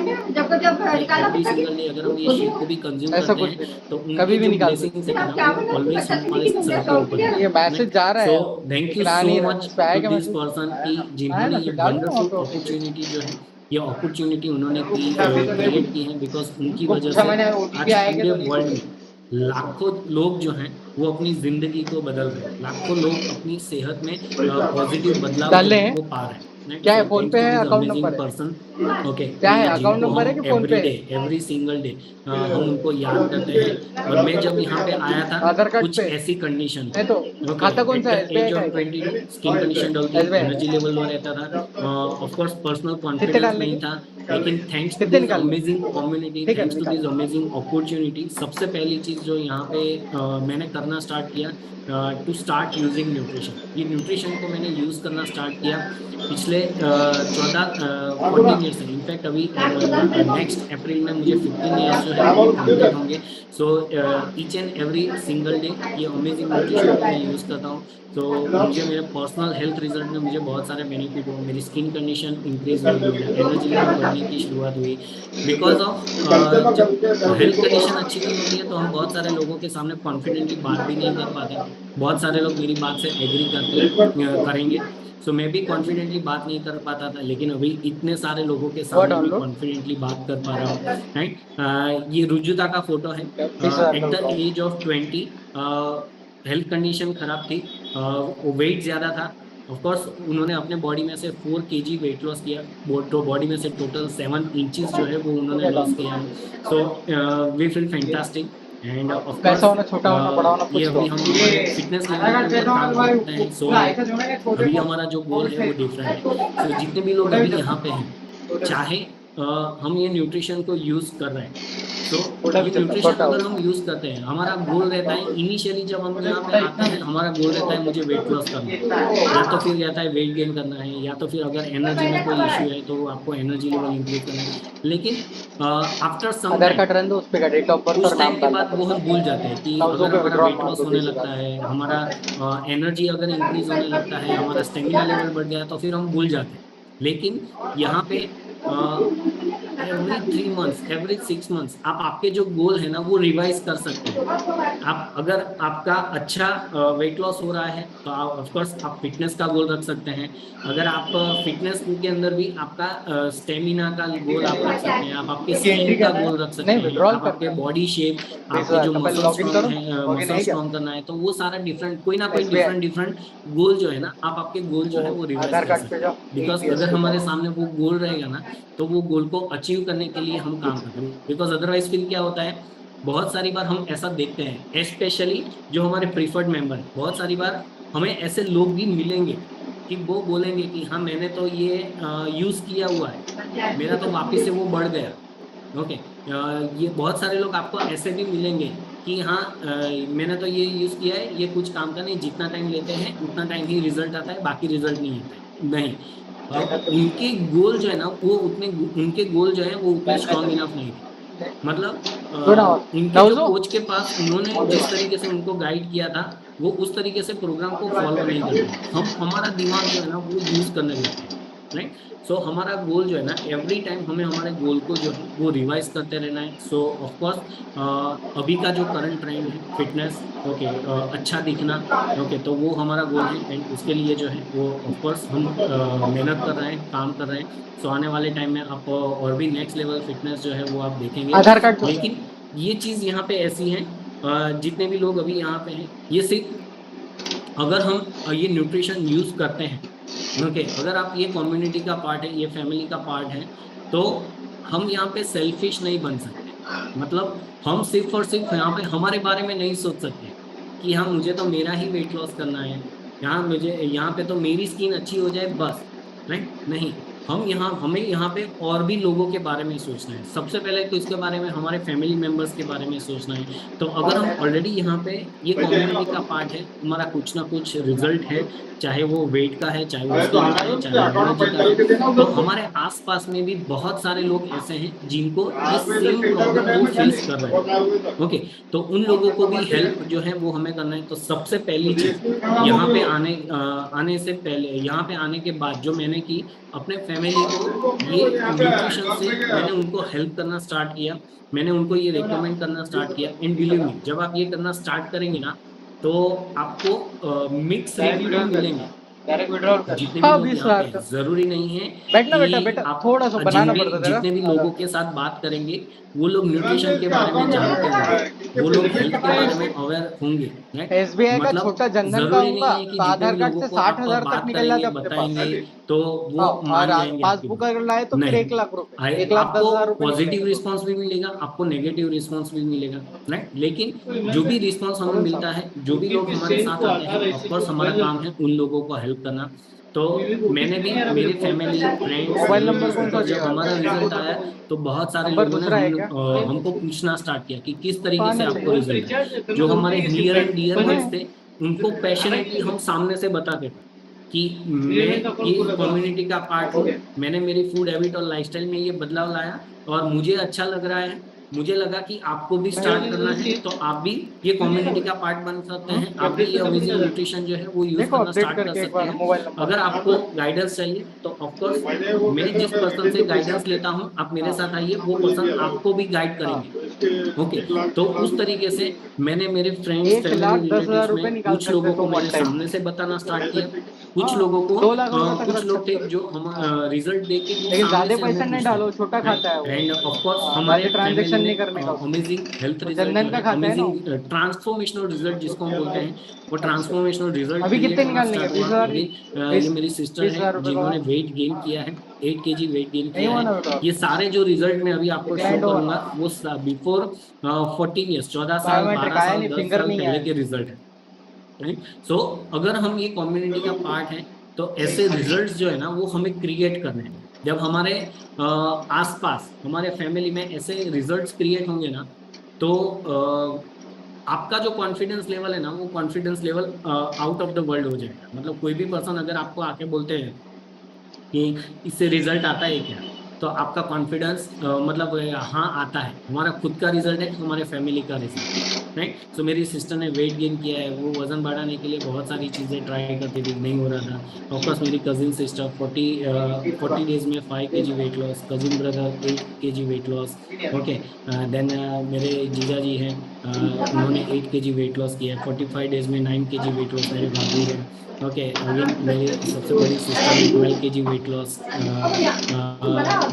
जब जब की। निकाला तो एवरी क्या सिंगल डे अगर हम ये शीट को भी कंज्यूम ऐसा करते कुछ हैं भी नहीं, तो उनकी कभी भी जो निकाल सकते ब्लेसिंग्स है ना वो ऑलवेज हमारे सर के ऊपर हो। ये रहते मैसेज जा हैं। रहा सो है थैंक यू लेकिन आ सो नहीं रहा है, मच उस पे आया टू क्या दिस मैसेज? पर्सन की आया जिन्होंने ना, ये फिर डाल दो वहाँ वंडरफुल पे ओटीपी। अपॉर्चुनिटी जो है, ये अपॉर्चुनिटी उन्होंने की अभी तो देखो क्रिएट की है, बिकॉज उनकी वो वजह पूछा से मैंने, ओटीपी आज आएगा पूरे तो नहीं वर्ल्ड बोले। में लाखों लोग जो हैं वो अपनी जिंदगी को बदल रहे हैं, लाखों लोग अपनी सेहत में पॉजिटिव बदलाव डाल जो रहे है हैं। वो पा रहे हैं। क्या है, सो फोन थैंक्स पे टू है दिस अकाउंट अमेजिंग नंबर है? पर्सन। ओके, क्या कि है, अकाउंट जिनको नंबर है हम कि फोन एवरी पे डे, है? एवरी सिंगल डे हम उनको याद करते हैं। और मैं जब यहाँ पे आया था आधार कार्ड कुछ पे ऐसी कंडीशन नहीं थी। तो। ओके, खाता कौन एट सा द है, एसबीआई एज का ऑफ है क्या? 22 स्किन कंडीशन डल थी, एसबीआई एनर्जी का। लेवल लो रहता था, ऑफ कोर्स पर्सनल कितने कॉन्फिडेंस डालने नहीं के? था, लेकिन थैंक्स टू कितने दिस निकालने? अमेजिंग कम्युनिटी, ठीक है थैंक्स टू निकाल। दिस अमेजिंग अपॉर्चुनिटी, सबसे पहली चीज जो यहाँ पे मैंने करना स्टार्ट किया, टू स्टार्ट यूजिंग न्यूट्रिशन। ये न्यूट्रिशन को मैंने यूज करना स्टार्ट किया पिछले 14 ईयर से। इनफैक्ट अभी नेक्स्ट अप्रैल में मुझे 15 ईयर्स जो है वो कंप्लीट होंगे। So each and every single day ये अमेजिंग न्यूट्रिशन को मैं यूज करता हूँ। तो मुझे मेरे पर्सनल हेल्थ रिजल्ट में मुझे बहुत सारे बेनिफिट हुए, मेरी स्किन कंडीशन इंक्रीज हुई, मेरा एनर्जी लेवल बढ़ने की शुरुआत हुई, बिकॉज ऑफ जब हेल्थ कंडीशन अच्छी नहीं होती है तो हम बहुत सारे लोगों के सामने कॉन्फिडेंटली बात भी नहीं कर पाते। बहुत सारे लोग मेरी बात से एग्री करेंगे। सो मैं भी कॉन्फिडेंटली बात नहीं कर पाता था, लेकिन अभी इतने सारे लोगों के हुआ सामने मैं डाउनलोड? कॉन्फिडेंटली बात कर पा रहा हूँ। राइट, ये रुजुता का फोटो है। 30,000 का एट द बताओ। एज ऑफ 20 हेल्थ कंडीशन खराब थी, वो वेट ज्यादा था। ऑफ कोर्स उन्होंने अपने बॉडी में से 4 kg वेट लॉस किया, बॉडी में से टोटल 7 इंचेस जो है वो हो उन्होंने गया लॉस किया डाउनलोड। है। So we feel fantastic, and of कैसा कोर्स होना, छोटा होना, बड़ा होना, ये कुछ तो। अभी हम ये हमारे फिटनेस आधार लेवल के कार्ड ऊपर चाहिए था काम भाई, करते हैं। सो पूरा ऐसा जो है छोटे अभी फोन, हमारा जो और गोल है उसमें वो डिफरेंट है। सो छोटा जितने भी लोग भी अभी चलता यहाँ है, पे हैं, छोटा भी चाहे हम ये न्यूट्रिशन को यूज कर रहे हैं, सो छोटा भी ये चलता है, न्यूट्रिशन छोटा हो। अगर हम यूज करते हैं, हमारा गोल रहता है इनिशियली जब हम छोटे यहाँ पे छोटा आते इतना हैं, हमारा गोल रहता है मुझे वेट लॉस करना ये है, इतना है। या तो फिर रहता है वेट गेन करना है, या तो फिर अगर एनर्जी में कोई इश्यू है तो आपको एनर्जी लेवल इंक्रीज करना है। लेकिन आफ्टर सम आधार टाइम, कार्ड रहने दो, उस पे का डेट ऑफ बर्थ कुछ और टाइम नाम के डालना बाद वो पड़ता हम भूल जाते हैं कि है, उस अगर पे हमारा विड्रॉल वेट मार लॉस दो होने 20,000। लगता है, हमारा एनर्जी अगर इंक्रीज होने लगता है, हमारा स्टेमिना लेवल बढ़ गया, तो फिर हम भूल जाते हैं। लेकिन यहाँ पे एवरी 3 मंथ्स, एवरी 6 मंथ्स आप आपके जो गोल है ना वो रिवाइज कर सकते हैं। आप अगर आपका अच्छा वेट लॉस हो रहा है तो आप ऑफ कोर्स आप फिटनेस का गोल रख सकते हैं। अगर आप फिटनेस के अंदर भी आपका स्टेमिना का गोल आप रख सकते हैं, आप आपके इसकी एंट्री स्किन का करना गोल है, रख सकते नहीं हैं, विड्रॉल आप करना आपके है। बॉडी शेप, बीस आपके हजार जो का पहले मसल लॉग इन स्ट्रॉन्ग करो। है, लॉग इन मसल है क्या? स्ट्रॉन्ग करना है, तो वो सारा डिफरेंट, कोई ना कोई एसबीआई डिफरेंट डिफरेंट गोल जो है ना, आप आपके गोल जो वो है वो रिवाइज आधार कर कार्ड पे सकते हैं। जाओ, बिकॉज एपीएस अगर पे हमारे जाओ। सामने वो गोल रहेगा ना, तो वो गोल को अचीव करने के लिए हम काम करते हैं। बिकॉज अदरवाइज फिर क्या होता है, बहुत सारी बार हम ऐसा देखते हैं, स्पेशली जो हमारे प्रीफर्ड मेंबर हैं, बहुत सारी बार हमें ऐसे लोग भी मिलेंगे कि वो बोलेंगे कि हाँ मैंने तो ये यूज किया हुआ है, मेरा तो वापिस से वो बढ़ गया। ओके, ये बहुत सारे लोग आपको ऐसे भी मिलेंगे कि हाँ मैंने तो ये यूज किया है, ये कुछ काम का नहीं, जितना टाइम लेते हैं उतना टाइम ही रिजल्ट आता है, बाकी रिजल्ट नहीं आता है। नहीं, उनके गोल जो है ना वो उतने, उनके गोल जो है वो उतने स्ट्रांग इनफ नहीं थे। मतलब थोड़ा उनके जो नवजो कोच के पास उन्होंने जिस तरीके से उनको गाइड किया था, वो उस तरीके से प्रोग्राम को फॉलो नहीं करते हैं। हम हमारा दिमाग जो है ना वो यूज करने लगते हैं। राइट, सो हमारा गोल जो है ना, एवरी टाइम हमें हमारे गोल को जो है वो रिवाइज करते रहना है। सो ऑफ कोर्स अभी का जो करंट ट्रेंड है फिटनेस, ओके, अच्छा दिखना, ओके, तो वो हमारा गोल है, एंड उसके लिए जो है वो ऑफ कोर्स हम मेहनत कर रहे हैं, काम कर रहे हैं। सो आने वाले टाइम में आप और भी नेक्स्ट लेवल फिटनेस जो है वो आप देखेंगे। आधार कार्ड तो लेकिन ये चीज़ यहाँ पे ऐसी है, जितने भी लोग अभी यहाँ पे हैं, ये सिर्फ अगर हम ये न्यूट्रिशन यूज़ करते हैं, ओके, अगर आप ये कम्युनिटी का पार्ट है, ये फैमिली का पार्ट है, तो हम यहाँ पे सेल्फिश नहीं बन सकते। मतलब हम सिर्फ और सिर्फ यहाँ पे हमारे बारे में नहीं सोच सकते कि हाँ मुझे तो मेरा ही वेट लॉस करना है, यहाँ पे तो मेरी स्किन अच्छी हो जाए बस, राइट? नहीं, हमें यहाँ पे और भी लोगों के बारे में सोचना है। सबसे पहले तो इसके बारे में हमारे फैमिली मेंबर्स के बारे में सोचना है। तो अगर हम ऑलरेडी यहाँ पे ये कम्युनिटी का पार्ट है, हमारा कुछ ना कुछ रिजल्ट है, चाहे वो वेट का है, चाहे वो स्किन का है, चाहे वो एनर्जी का है, तो हमारे आसपास में भी बहुत सारे लोग ऐसे हैं जिनको ये सेम प्रॉब्लम वो फेस कर रहे हैं, ओके। तो उन लोगों को भी हेल्प जो है वो हमें करना है। तो सबसे पहली चीज यहाँ पे आने से पहले, यहाँ पे आने के बाद जो मैंने की, अपने फैमिली को ये न्यूट्रिशन से मैंने उनको हेल्प करना स्टार्ट किया, मैंने उनको ये रिकमेंड करना स्टार्ट किया। एंड बिलीव मी, जब आप ये करना स्टार्ट करेंगे ना, तो आपको मिक्स रिव्यू भी मिलेंगे। डायरेक्ट विड्रॉल कर। जितने भी हाँ लोग 20 यहाँ पे लाख हैं, का। जरूरी नहीं है बैठना बेटा कि बेटा, आप थोड़ा सा बनाना पड़ता तेरा। जितने भी लोगों के साथ बात करेंगे वो लोग न्यूट्रिशन के बारे में जानते होंगे, वो लोग हेल्थ के बारे में अवेयर होंगे, राइट? एसबीआई का मतलब छोटा जनधन का जरूरी होगा नहीं है कि तो जितने आधार भी कार्ड लोगों से को आप 60,000 तक बात निकल जाते करेंगे, अपने पास। बताएंगे, तो वो हाँ, मान और जाएंगे आपकी पासबुक बात। अगर लाए तो फिर नहीं, 1 लाख रुपए, 1,10,000 आपको रुपए पॉजिटिव निकलेंगे। रिस्पांस भी मिलेगा, आपको नेगेटिव रिस्पांस भी मिलेगा, राइट? लेकिन जो भी रिस्पांस हमें मिलता है, जो भी लोग हमारे साथ आते हैं, ऑफकोर्स हमारा काम है उन लोगों को हेल्प करना। तो मैंने भी मेरे family, friends, mobile number relatives के कौन सा ऊपर जब चाहिए हमारा रिजल्ट आया, तो बहुत सारे नंबर लोगों ने दूसरा है क्या? हमको पूछना स्टार्ट किया कि किस तरीके से पाना आपको चाहिए। रिजल्ट आया। जो हमारे नियर एंड डियर वंस थे, उनको पैशनेटली हम सामने से बताते थे कि मैं ये कम्युनिटी का पार्ट हूँ, मैंने मेरी फूड हैबिट और लाइफस्टाइल में ये बदलाव लाया और मुझे अच्छा लग रहा है। मुझे लगा कि आपको भी स्टार्ट करना है, तो आप भी ये कम्युनिटी का पार्ट बन सकते हैं, आप भी ये अमेजिंग न्यूट्रिशन जो है वो यूज देखो करना अपडेट स्टार्ट कर करके एक सकते बार हैं। Mobile number. अगर आपको गाइडेंस चाहिए तो ऑफकोर्स मैं जिस पर्सन से गाइडेंस लेता हूँ, आप मेरे साथ आइए, वो पर्सन आपको भी गाइड हाँ, करेंगे, ओके। तो उस तरीके से मैंने मेरे फ्रेंड्स, फैमिली, 1,10,000 रिलेटिव्स रुपए में निकाल कुछ सकते लोगों हो को तुम वन मैंने टाइम। सामने से बताना स्टार्ट किया, कुछ हाँ, लोगों को 2 लाख रुपए तक कुछ रख लोग थे सकते हो। जो हम रिजल्ट देख के वो लेकिन सामने ज्यादा से पैसे हमें नहीं पूछते, डालो, छोटा खाता है वो। एंड ऑफ कोर्स हमारे ज्यादा फैमिली ट्रांजेक्शन ने नहीं करने का उसमें। अमेजिंग हेल्थ वो रिजल्ट जो जनधन का है, खाता है ना अमेजिंग वो। ट्रांसफॉर्मेशनल रिजल्ट जिसको हम बोलते हैं, वो अच्छा, ट्रांसफॉर्मेशनल रिजल्ट अभी क्रिएट कितने होना निकालने के? स्टार्ट हुआ। 20,000 अभी ये 20 मेरी सिस्टर है 20,000 रुपए का जिन्होंने हुआ? वेट गेन किया है, 8 kg वेट गेन नहीं किया हुआ है। ना बेटा? ये सारे जो रिजल्ट मैं अभी आपको शो डिक्लाइंड हुआ ना? करूंगा वो बिफोर 14 ईयर्स, 14 साल, बायोमेट्रिक 12 आया साल, नहीं, 10 फिंगर साल नहीं पहले आया। के रिजल्ट है, राइट? सो अगर हम ये कम्युनिटी का पार्ट है, तो ऐसे रिजल्ट्स जो है ना वो हमें क्रिएट करने हैं। जब हमारे आसपास, हमारे फैमिली में ऐसे रिजल्ट्स क्रिएट होंगे ना, तो आपका जो कॉन्फिडेंस लेवल है ना, वो confidence level out of the world हो जाएगा। मतलब कोई भी पर्सन अगर आपको आके बोलते हैं कि इससे रिजल्ट आता है क्या, तो आपका कॉन्फिडेंस मतलब हाँ आता है। हमारा खुद का रिजल्ट है, हमारे फैमिली का रिजल्ट है, राइट? सो मेरी सिस्टर ने वेट गेन किया है, वो वजन बढ़ाने के लिए बहुत सारी चीजें ट्राई करती थी, नहीं हो रहा था। ऑफकोर्स मेरी कजिन सिस्टर 40 डेज में 5 kg weight loss, cousin brother 8 kg weight loss, okay. Then मेरे जीजा जी हैं, उन्होंने 8 kg वेट लॉस किया है, 45 डेज में 9 kg वेट लॉस, मेरे भाभी है, ओके। अगेन मेरी सबसे बड़ी सिस्टर ने 12 kg weight loss.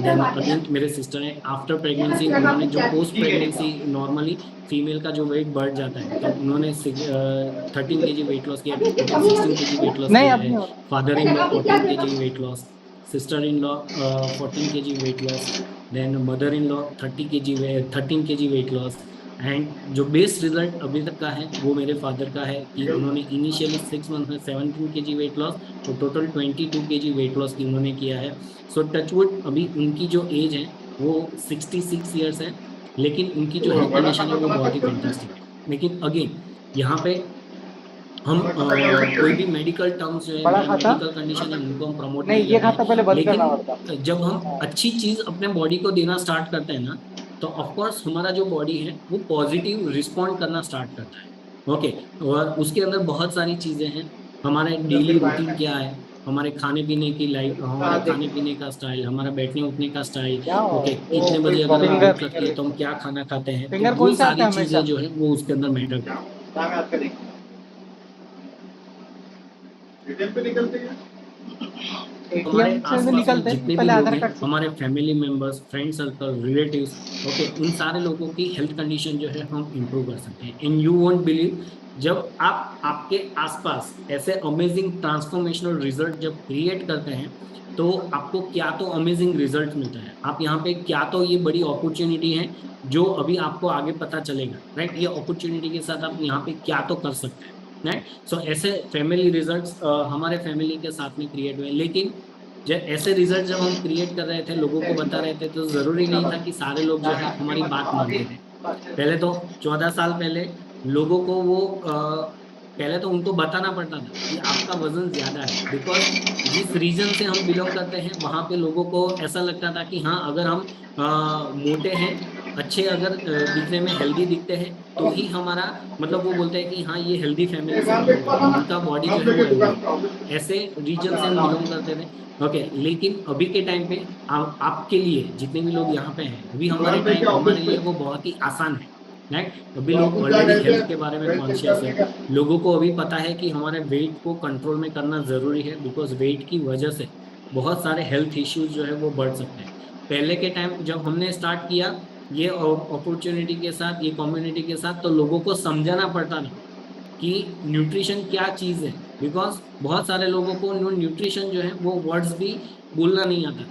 Then again मेरे सिस्टर ने आफ्टर प्रेगनेंसी, उन्होंने जो पोस्ट प्रेगनेंसी नॉर्मली फीमेल का जो वेट बढ़ जाता है, तो उन्होंने 13 kg वेट लॉस किया, टोटल 16 kg वेट लॉस नहीं किया अब है। नहीं हो रहा। Father in law 14 kg weight loss, sister in law 14 kg weight loss, then mother in law 13 kg weight loss. And जो बेस्ट रिजल्ट अभी तक का है वो मेरे फादर का है कि उन्होंने इनिशियली 6 मंथ में 17 kg वेट लॉस और टोटल 22 kg वेट लॉस की उन्होंने किया है। सो टचवुड अभी उनकी जो एज है वो 66 ईयर्स है, लेकिन उनकी जो हेल्थ कंडीशन है वो बहुत ही फैंटास्टिक है। लेकिन अगेन यहाँ पे हम कोई भी मेडिकल टर्म्स जो है, बड़ा खाता? मेडिकल कंडीशन है, उनको हम प्रमोट नहीं, नहीं ये कर रहे खाता हैं। पहले बंद करना पड़ता। लेकिन जब हम अच्छी चीज अपने बॉडी को देना स्टार्ट करते हैं ना, तो ऑफकोर्स हमारा जो बॉडी है वो पॉजिटिव रिस्पॉन्ड करना स्टार्ट करता है, ओके। और उसके अंदर बहुत सारी चीजें हैं। हमारे डेली रूटीन क्या है, हमारे खाने पीने की लाइफ, हमारे खाने पीने का स्टाइल, हमारा बैठने उठने का स्टाइल, क्या हो? ओके। वो कितने कोई बजे अगर हमें फिंगर भूख लगती है तो हम क्या खाना खाते हैं, तो फिंगर वो कौन सा आता सारी है हमेशा? चीजें जो है वो उसके अंदर मैटर करती हैं। हमारे एटीएम से आसपास में निकलते हैं जितने भी पहले लोग आधार हैं, कार्ड से। हमारे family members, friend circle, relatives, okay, उन सारे लोगों की हेल्थ कंडीशन जो है हम इम्प्रूव कर सकते हैं। एंड यू वोंट बिलीव, जब आप आपके आसपास ऐसे अमेजिंग ट्रांसफॉर्मेशनल रिजल्ट जब क्रिएट करते हैं, तो आपको क्या तो अमेजिंग रिजल्ट मिलता है, आप यहाँ पे क्या तो ये बड़ी अपॉर्चुनिटी है जो अभी आपको आगे पता चलेगा, राइट। ये अपॉर्चुनिटी के साथ आप यहाँ पे क्या तो कर सकते हैं, राइट। सो ऐसे फैमिली रिजल्ट्स हमारे फैमिली के साथ में क्रिएट हुए, लेकिन जब ऐसे रिजल्ट जब हम क्रिएट कर रहे थे, लोगों को बता रहे थे, तो जरूरी नहीं था कि सारे लोग जो है हमारी बात मानते थे। पहले तो 14 साल पहले लोगों को वो पहले तो उनको बताना पड़ता था कि आपका वजन ज्यादा है, बिकॉज जिस रीजन से हम बिलोंग करते हैं वहां पे लोगों को ऐसा लगता था कि हाँ, अगर हम मोटे हैं, अच्छे अगर दिखने में हेल्दी दिखते हैं, तो ही हमारा मतलब वो बोलते हैं कि हाँ, ये हेल्दी फैमिली से बिलोंग करते हैं, उनका बॉडी जो है वो हेल्दी है। ऐसे रीजन से हम बिलोंग करते थे, ओके। लेकिन अभी के टाइम पे आपके लिए जितने भी लोग यहाँ पे हैं, अभी हमारे लिए वो बहुत ही आसान है, राइट। अभी लोग ऑलरेडी हेल्थ के बारे में कॉन्शियस है, लोगों को अभी पता है कि हमारे वेट को कंट्रोल में करना जरूरी है, बिकॉज वेट की वजह से बहुत सारे हेल्थ इश्यूज जो है वो बढ़ सकते हैं। पहले के टाइम जब हमने स्टार्ट किया ये अपॉर्चुनिटी के साथ, ये कम्युनिटी के साथ, तो लोगों को समझाना पड़ता था कि न्यूट्रिशन क्या चीज है, बिकॉज बहुत सारे लोगों को न्यूट्रिशन जो है वो वर्ड्स भी बोलना नहीं आता।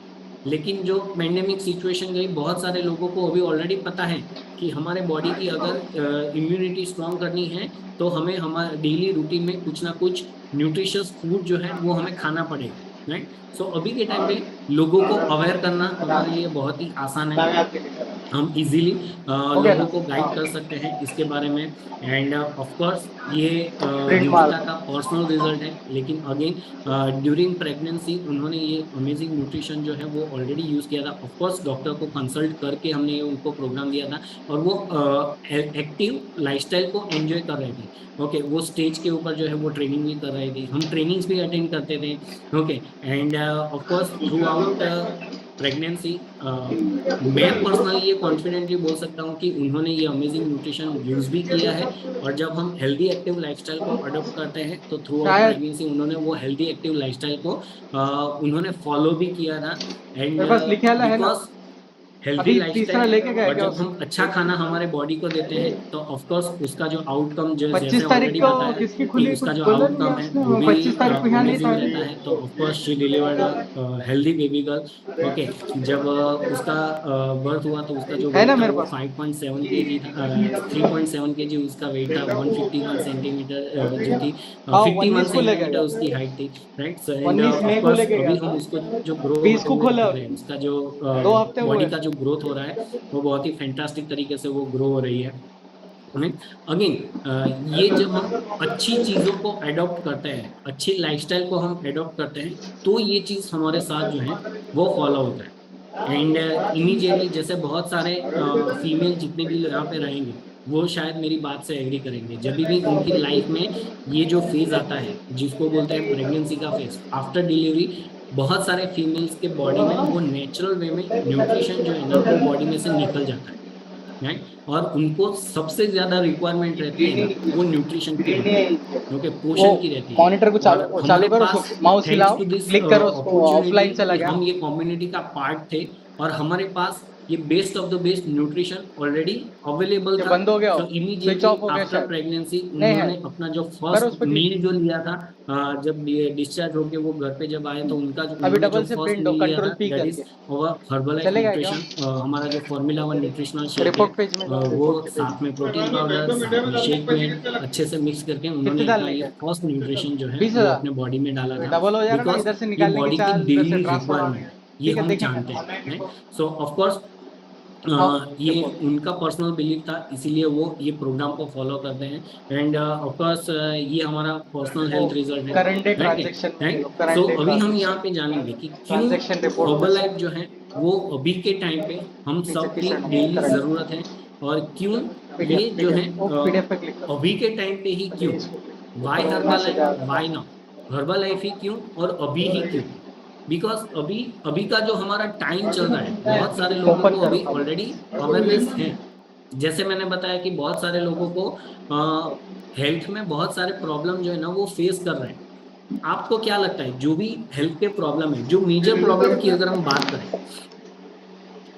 लेकिन जो पेंडेमिक सिचुएशन गई, बहुत सारे लोगों को अभी ऑलरेडी पता है कि हमारे बॉडी की अगर इम्यूनिटी स्ट्रांग करनी है, तो हमें हमारे डेली रूटीन में कुछ ना कुछ न्यूट्रिशियस फूड जो है वो हमें खाना पड़ेगा, राइट। सो अभी के टाइम पे लोगों को अवेयर करना हमारे लिए बहुत ही आसान है, हम इजीली हो गया लोगों ना? को गाइड कर सकते हैं इसके बारे में। एंड ऑफ कोर्स ये प्रिंट मार निकिता का पर्सनल रिजल्ट है, लेकिन अगेन ड्यूरिंग प्रेगनेंसी उन्होंने ये अमेजिंग न्यूट्रिशन जो है वो ऑलरेडी यूज किया था। ऑफ कोर्स डॉक्टर को कंसल्ट करके हमने ये उनको प्रोग्राम दिया था, और वो एक्टिव लाइफस्टाइल को एंजॉय कर रहे थे, ओके। वो स्टेज के ऊपर जो है वो ट्रेनिंग भी कर रहे थे, हम ट्रेनिंग्स भी अटेंड करते थे, okay. And of course through out pregnancy मैं पर्सनली ये कॉन्फिडेंटली बोल सकता हूँ कि उन्होंने ये अमेजिंग न्यूट्रिशन यूज भी किया है। और जब हम हेल्दी एक्टिव लाइफस्टाइल को अडॉप्ट करते हैं, तो थ्रू आउट शायद प्रेगनेंसी उन्होंने वो हेल्दी एक्टिव लाइफस्टाइल को उन्होंने फॉलो भी किया था। एंड मेरे पास लिखे वाला है ना, बिकॉज हेल्दी अभी तीसरा लाइफस्टाइल लेके गए और क्या जब उस हम अच्छा खाना हमारे बॉडी को देते हैं, तो ऑफ कोर्स उसका जो आउटकम जो जैसे 25 तारीख ऑलरेडी को बताया किसकी कि खुली उसका कुछ जो बोला नहीं आउटकम है है उसने, वो वो भी 25 तारीख को यहाँ नहीं अमेजिंग था। रहता है। तो of course she delivered healthy baby girl, okay. जब उसका बर्थ हुआ, तो उसका जो है वेट ना था मेरे वो पास? 5.7 kg था, 3.7 kg उसका वेट था, 151 सेंटीमीटर जो थी, हाँ, 51 19 को ले सेंटीमीटर गया, उसकी हाइट थी, right. So and 19 of May को कोर्स लेके गया अभी हम था, उसको जो ग्रो 20 होते को हुए खोला देख अभी, रहे हैं, उसका जो 2 हफ्ते बॉडी हुए। का जो ग्रोथ हो रहा है वो बहुत ही फैंटास्टिक तरीके से वो ग्रो हो रही है। अगेन ये जब हम अच्छी चीजों को एडॉप्ट करते हैं, अच्छी लाइफस्टाइल को हम एडॉप्ट करते हैं, तो ये चीज हमारे साथ जो है वो फॉलो होता है। एंड इमीडिएटली जैसे बहुत सारे फीमेल जितने भी यहाँ पे रहेंगे, वो शायद मेरी बात से एग्री करेंगे, जब भी उनकी लाइफ में ये जो फेज आता है जिसको बोलते हैं प्रेगनेंसी का फेज आफ्टर डिलीवरी, बहुत सारे फीमेल्स के बॉडी में वो नेचुरल वे में न्यूट्रिशन जो है ना वो बॉडी में से निकल जाता है, राइट। और उनको सबसे ज्यादा रिक्वायरमेंट रहती है ना, वो न्यूट्रिशन की रहती है, क्योंकि वो पोषण की रहती है। मॉनिटर को और चालू हमारे करो, उसको पास माउस थैंक्स हिलाओ, टू दिस क्लिक करो, उसको अपॉर्चुनिटी ऑफलाइन चला कि गया। हम ये कम्युनिटी का पार्ट थे, और हमारे पास ये best of the best nutrition already available ये था। बंद हो गया, सो स्विच इमीडिएटली ऑफ हो गया आफ्टर शायद, प्रेगनेंसी नहीं है, उन्होंने अपना जो करो फर्स्ट उस पर क्लिक। मील जो लिया था, जब डिस्चार्ज होके वो घर पे जब आए, तो उनका जो अभी उन्होंने जो डबल से फर्स्ट प्रिंट हो, मील लिया कंट्रोल था, पी दैट इज करके और हर्बलाइफ चलेगा क्या? न्यूट्रिशन, हमारा जो फॉर्मूला वन न्यूट्रिशनल शेक है, रिपोर्ट पेज में जाओ, वो रिपोर्ट के पेज साथ में। में प्रोटीन पाउडर, साथ में शेक में अच्छे से मिक्स करके कितने उन्होंने अपना डालने ये के? फर्स्ट न्यूट्रिशन जो है वो 20,000? अपने बॉडी में डाला था, डबल हो जा रहा ना, बिकॉज इधर से ये निकालने की बॉडी की चाल, इधर से डेली ट्रांसफर होना। रिक्वायरमेंट ये ठीक है, हम देखेंगे। जानते हैं। सो ऑफ कोर्स हाँ, ये देखो, उनका पर्सनल बिलीफ था, इसीलिए वो ये प्रोग्राम को फॉलो करते हैं। एंड ऑफ कोर्स ये हमारा पर्सनल वो हेल्थ रिजल्ट है, करंट डे राइट ट्रांजेक्शन में ले लो, राइट। सो करंट डे अभी हम ट्रांजेक्शन, यहाँ पे जानेंगे कि क्यों ट्रांजेक्शन रिपोर्ट में हर्बल से लाइफ जो है वो अभी के टाइम पे हम नीचे सब की तीसरा नंबर डेली करंट, जरूरत है, और क्यों ये पीडीएफ, जो है पीडीएफ, वो पीडीएफ पे क्लिक करो, अभी के टाइम पे ही क्यों, इसको क्लिक वाई करो, वहां हर्बल से लाइफ, जाओ। वाई नाउ हर्बल लाइफ ही क्यों, और अभी ही क्यों, बिकॉज अभी अभी का जो हमारा टाइम चल रहा है, बहुत सारे लोगों ओपन को करो अभी ऑलरेडी अवेयरनेस है। जैसे मैंने बताया कि बहुत सारे लोगों को हेल्थ में बहुत सारे प्रॉब्लम जो है ना वो फेस कर रहे हैं, आपको क्या लगता है जो भी हेल्थ के प्रॉब्लम है, जो मेजर प्रॉब्लम की अगर हम बात करें,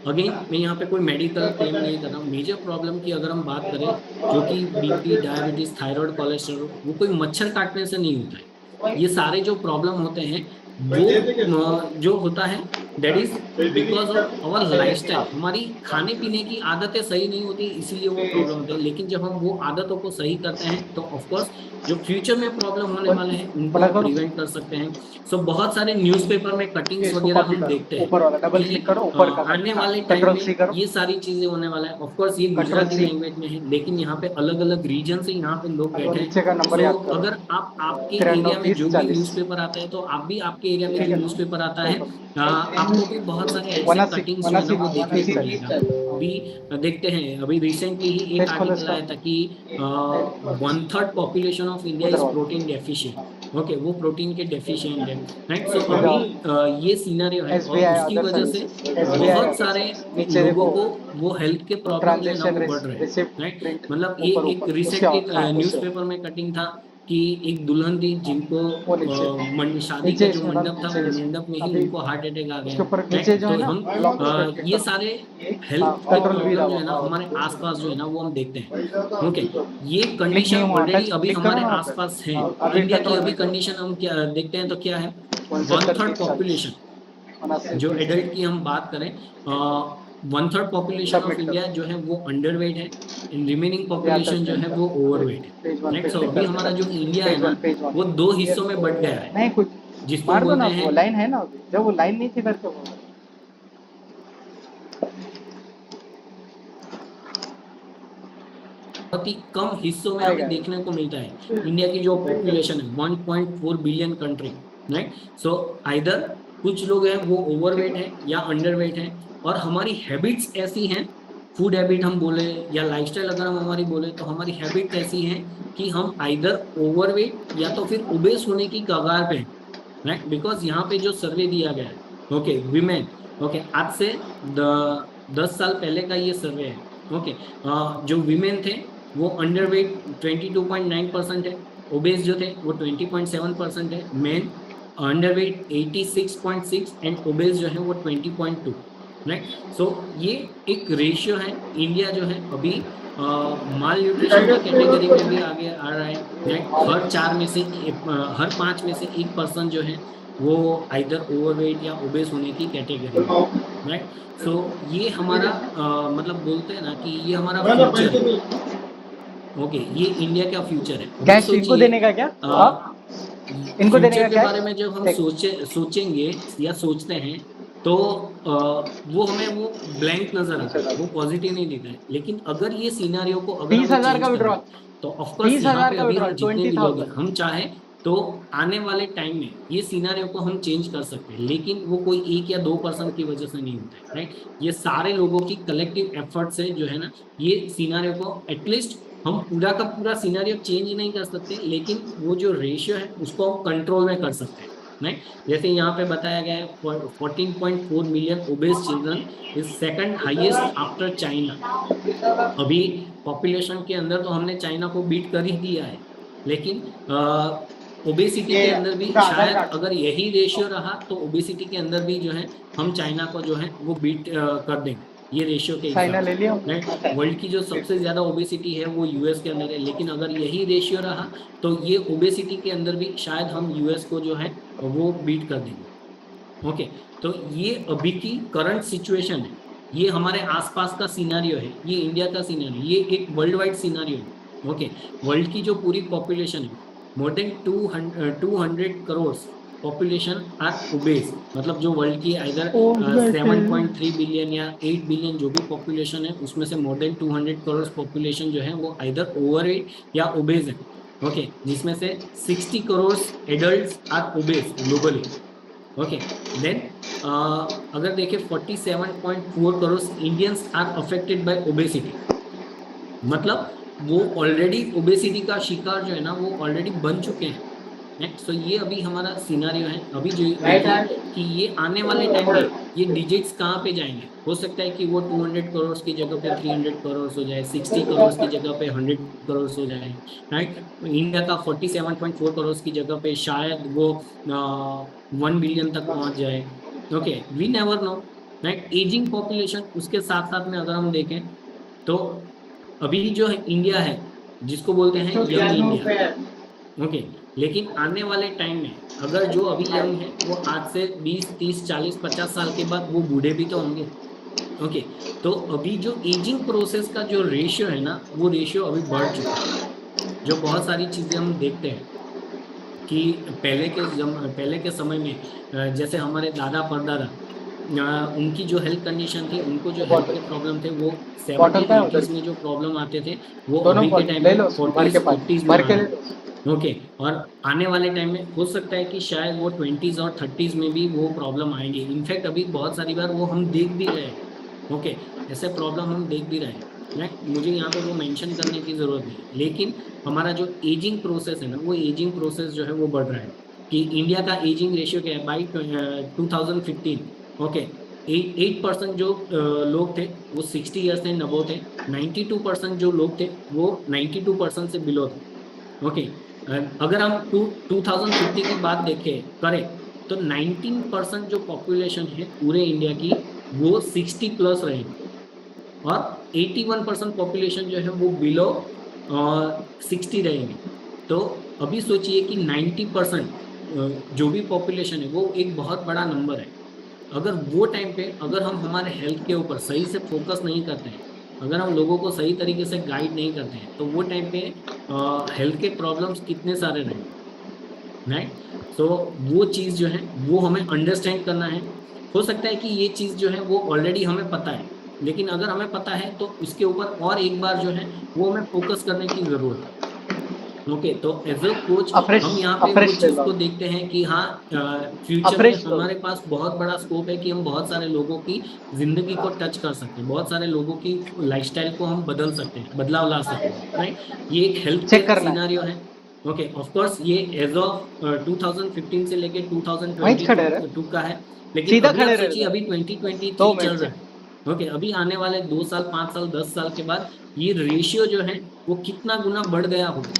अगेन मैं यहाँ पे कोई मेडिकल क्लेम नहीं कर रहा हूँ, मेजर प्रॉब्लम की अगर हम बात करें जो कि बीपी, डायबिटीज, थायराइड, कोलेस्ट्रॉल, वो कोई मच्छर काटने से नहीं होता है। ये सारे जो प्रॉब्लम होते हैं वो जो होता है that is because of our lifestyle. हमारी खाने पीने की आदतें सही नहीं होती, इसीलिए वो प्रॉब्लम होते हैं। लेकिन जब हम वो आदतों को सही करते हैं तो ऑफकोर्स जो फ्यूचर में प्रॉब्लम होने वाले हैं उनको प्लग हम करो। प्रिवेंट कर सकते हैं। सो बहुत सारे न्यूज़पेपर में कटिंग्स इसको वगैरह कॉपी हम करो, देखते हैं ऊपर वाला डबल कि क्लिक करो, ऊपर का आने करना, वाले टाइम कंट्रोल में सी करो, ये सारी चीजें होने वाला है। ऑफ कोर्स ये कंट्रोल गुजराती सी, लैंग्वेज में है, लेकिन यहाँ पे अलग अलग रीजन से यहाँ पे लोग और बैठे हैं। नीचे का नंबर सो याद करो, अगर आप आपके 93 एरिया में 20 जो भी 40। न्यूज़पेपर आता है तो आप भी आपके एरिया में ठीक जो है, न्यूज़पेपर आता है देखो आपको भी बहुत सारे ऐसे 1 6 कटिंग्स जो 1 है ना 6 वो देखने को 1 मिलेगा। 6 अभी देखते हैं, अभी रिसेंटली ही एक पेज खोलो आर्टिकल इसका, आया था कि 1/3 पॉपुलेशन ऑफ इंडिया उधर इज वाला, प्रोटीन डेफिशिएंट। ओके, वो प्रोटीन के डेफिशिएंट है, राइट। सो इधर अभी आओ, ये सीनारियो है और SBI उसकी अदर वजह से सर्विसेज, SBI बहुत अदर सारे सर्विसेज, नीचे लोगों देखो, को वो हेल्थ के प्रॉब्लम जो है ना ट्रांजैक्शन वो बढ़ रहे हैं, रिसिप्ट राइट। प्रिंट, मतलब ये ऊपर एक ऊपर उससे रिसेंटली हाँ उससे न्यूज़पेपर में कटिंग था कि एक दुल्हन थी जिनको वो नीचे, शादी का नीचे जो इसमें डालो, मंडप था नीचे वो इसमें मंडप में ही अभी उनको हार्ट अटैक आ गया, उसके ऊपर नीचे राइट। जो तो है ना हम लॉक उस पर क्लिक ये करो, सारे हाँ हेल्थ के कंट्रोल वी प्रॉब्लम जो है ना दबाओ, हमारे आसपास जो है ना वो हम देखते हैं। ओके, ये क्लिक नहीं कंडीशन हुआ, ऑलरेडी टच अभी क्लिक करो हमारे ना वहाँ पे, आसपास है। हाँ, अभी इंडिया की कंट्रोल अभी वी करो, कंडीशन हम क्या देखते हैं तो क्या है, 69 1/3 30 40 पॉपुलेशन, 79 जो 30 एडल्ट की हम बात करें, 1/3 पॉपुलेशन ऑफ सबमिट इंडिया करो, जो है वो अंडरवेट है, रिमेनिंग अब यहाँ पॉपुलेशन तक जो है प्रिंट वो कर, ओवरवेट है, पेज 1 राइट। पे सो क्लिक अभी करके हमारा जो इंडिया है पेज ना 1 पेज 1 वो दो हिस्सों में बट गया है, नहीं कुछ जिसको मार दो ना, बोलते वो हैं लाइन है ना, अभी जब वो लाइन नहीं थी करके वो बहुत ही कम हिस्सों में आएगा हमें देखने को मिलता है। इंडिया की जो पॉपुलेशन है 1.4 billion country, right. So either कुछ लोग हैं वो ओवरवेट है या अंडरवेट है, और हमारी हैबिट्स ऐसी हैं, फूड हैबिट हम बोले या लाइफस्टाइल अगर हम हमारी बोले तो हमारी हैबिट्स ऐसी हैं कि हम आइदर ओवरवेट या तो फिर ओबेस होने की कगार पे हैं, राइट। बिकॉज यहाँ पे जो सर्वे दिया गया है, ओके विमेन, ओके आज से 10 साल पहले का ये सर्वे है, ओके। जो विमेन थे वो अंडरवेट 22.9% है, ओबेस जो थे वो 20.7% है, मेन अंडरवेट 86.6 एंड ओबेस जो है वो 20.2, राइट। सो ये एक रेशियो है। इंडिया जो है अभी माल न्यूट्रिशन की कैटेगरी में भी आगे आ रहा है, राइट। हर 5 में से 1 पर्सन जो है वो आइदर ओवरवेट या ओबेस होने की कैटेगरी में, राइट। सो ये हमारा मतलब बोलते हैं ना कि ये हमारा फ्यूचर है, ओके। ये इंडिया का फ्यूचर है। अभी कैश इनको सोचिए देने का क्या, हाँ इनको देने फ्यूचर का के कैश, बारे में जब हम देख सोचेंगे या सोचते हैं तो वो हमें वो ब्लैंक नजर आता है, वो पॉजिटिव नहीं दिखता है। लेकिन अगर ये सिनारियो को अगर हमें 30,000 का चेंज करना विड्रॉल, है तो ऑफकोर्स यहाँ 30,000 पे का अभी हम विड्रॉल जितने भी लोग हैं 20,000, हम चाहे तो आने वाले टाइम में ये सिनारियो को हम चेंज कर सकते हैं, लेकिन वो कोई 1 या 2 पर्सन की वजह से नहीं होता है, राइट। ये सारे लोगों की कलेक्टिव एफर्ट से जो है ना ये सिनारियो को एटलीस्ट हम पूरा का पूरा सिनेरियो चेंज नहीं कर सकते, लेकिन वो जो रेशियो है उसको हम कंट्रोल में कर सकते हैं, राइट। जैसे यहाँ पे बताया गया है 14.4 million obese children is second highest after China. अभी पॉपुलेशन के अंदर तो हमने चाइना को बीट कर ही दिया है, लेकिन ओबेसिटी के अंदर भी शायद अगर यही रेशियो रहा तो ओबेसिटी के अंदर भी जो है हम चाइना को जो है वो बीट कर देंगे ये रेशियो के चाइना हिसाब ले से, लिया, राइट। वर्ल्ड की जो सबसे ज्यादा ओबेसिटी है वो यूएस के अंदर है, लेकिन अगर यही रेशियो रहा तो ये ओबेसिटी के अंदर भी शायद हम यूएस को जो है वो बीट कर देंगे, ओके। तो ये अभी की करंट सिचुएशन है, ये हमारे आसपास का सिनारियो है, ये इंडिया का सिनारियो, ये एक वर्ल्ड वाइड सिनारियो है, ओके। वर्ल्ड की जो पूरी पॉपुलेशन है more than 200 crore population are obese, मतलब जो वर्ल्ड की इधर 7.3 बिलियन या 8 बिलियन जो भी पॉपुलेशन है उसमें से मोर देन 200 करोड़ पॉपुलेशन जो है वो इधर ओवरवेट या ओबेस है, ओके। जिसमें से 60 crore adult are obese globally, okay. Then अगर देखें 47.4 crore Indians are affected by obesity, मतलब वो ऑलरेडी ओबेसिटी का शिकार जो है ना वो ऑलरेडी बन चुके हैं, सो ये अभी हमारा सिनारियो है। अभी जो देखिए कि ये आने वाले टाइम में ये डिजिट्स कहाँ पे जाएंगे। हो सकता है कि वो 200 करोड़ की जगह पे 300 करोड़ हो जाए, 60 करोड़ की जगह पे 100 करोड़ हो जाए, राइट। इंडिया का 47.4 करोड़ की जगह पे शायद वो 1 बिलियन तक पहुंच जाए। Okay, we never know, right. Ageing population, उसके साथ साथ में अगर हम देखें तो अभी जो है इंडिया है जिसको बोलते हैं यंग इंडिया, ओके। लेकिन आने वाले टाइम में अगर जो अभी यंग है वो आज से 20 30 40 50 साल के बाद वो बूढ़े भी तो होंगे, ओके। तो अभी जो एजिंग प्रोसेस का जो रेशियो है ना, वो रेशियो अभी बढ़ चुका है। जो बहुत सारी चीजें हम देखते हैं कि पहले के समय में जैसे हमारे दादा परदादा, उनकी जो हेल्थ कंडीशन थी, उनको जो हेल्थ के प्रॉब्लम थे, वो बॉटल 70s का है उधर 80s में जो प्रॉब्लम आते थे वो दोनों अभी के टाइम ले में लो, भर के 40s पानी 50s में भर आ के रहा ले है, लो। ओके। और आने वाले टाइम में हो सकता है कि शायद वो 20s और 30s में भी वो प्रॉब्लम आएंगे। इनफैक्ट अभी बहुत सारी बार वो हम देख भी रहे हैं, ओके। ऐसे प्रॉब्लम हम देख भी रहे हैं, राइट। मुझे यहाँ पे वो मेंशन करने की जरूरत नहीं है, लेकिन हमारा जो एजिंग प्रोसेस है ना, वो एजिंग प्रोसेस जो है वो बढ़ रहा है। कि इंडिया का एजिंग रेशियो क्या है बाई 2015, ओके। 8% जो लोग थे वो 60 ईयर्स से नबो थे। 92% जो लोग थे वो 92% से बिलो थे, ओके। अगर हम 2050 की बात देखें करें तो 19% जो पॉपुलेशन है पूरे इंडिया की वो 60 प्लस रहेगी, और 81% पॉपुलेशन जो है वो बिलो 60 रहेगी। तो अभी सोचिए कि 90% जो भी पॉपुलेशन है वो एक बहुत बड़ा नंबर है। अगर वो टाइम पे अगर हम हमारे हेल्थ के ऊपर सही से फोकस नहीं करते हैं, अगर हम लोगों को सही तरीके से गाइड नहीं करते हैं, तो वो टाइम पे हेल्थ के प्रॉब्लम्स कितने सारे रहेंगे, राइट। सो वो चीज़ जो है वो हमें अंडरस्टैंड करना है। हो सकता है कि ये चीज़ जो है वो ऑलरेडी हमें पता है, लेकिन अगर हमें पता है तो इसके ऊपर और एक बार जो है वो हमें फोकस करने की ज़रूरत है, ओके। तो एज अ कोच अफ्रेश हम यहाँ पे वो अफ्रेश ले चीज़ लो, को देखते हैं कि हाँ, फ्यूचर में अफ्रेश लो। हमारे पास बहुत बड़ा स्कोप है कि हम बहुत सारे लोगों की जिंदगी को टच कर सकते हैं, बहुत सारे लोगों की लाइफस्टाइल को हम बदल सकते हैं, बदलाव ला सकते हैं, राइट। ये एक हेल्थ चेक केयर करना सिनारियो है, है, ओके। ऑफ कोर्स ये एज ऑफ 2015 से लेके वहीं खड़े रहे, 2022 का है, लेकिन सीधा अभी आप खड़े रहे सोचिए उधर अभी 2 2023 चल मिनट रहा से। है, ओके। अभी आने वाले 2 साल 5 साल 10 साल के बाद ये रेशियो जो है वो कितना गुना बढ़ गया होगा,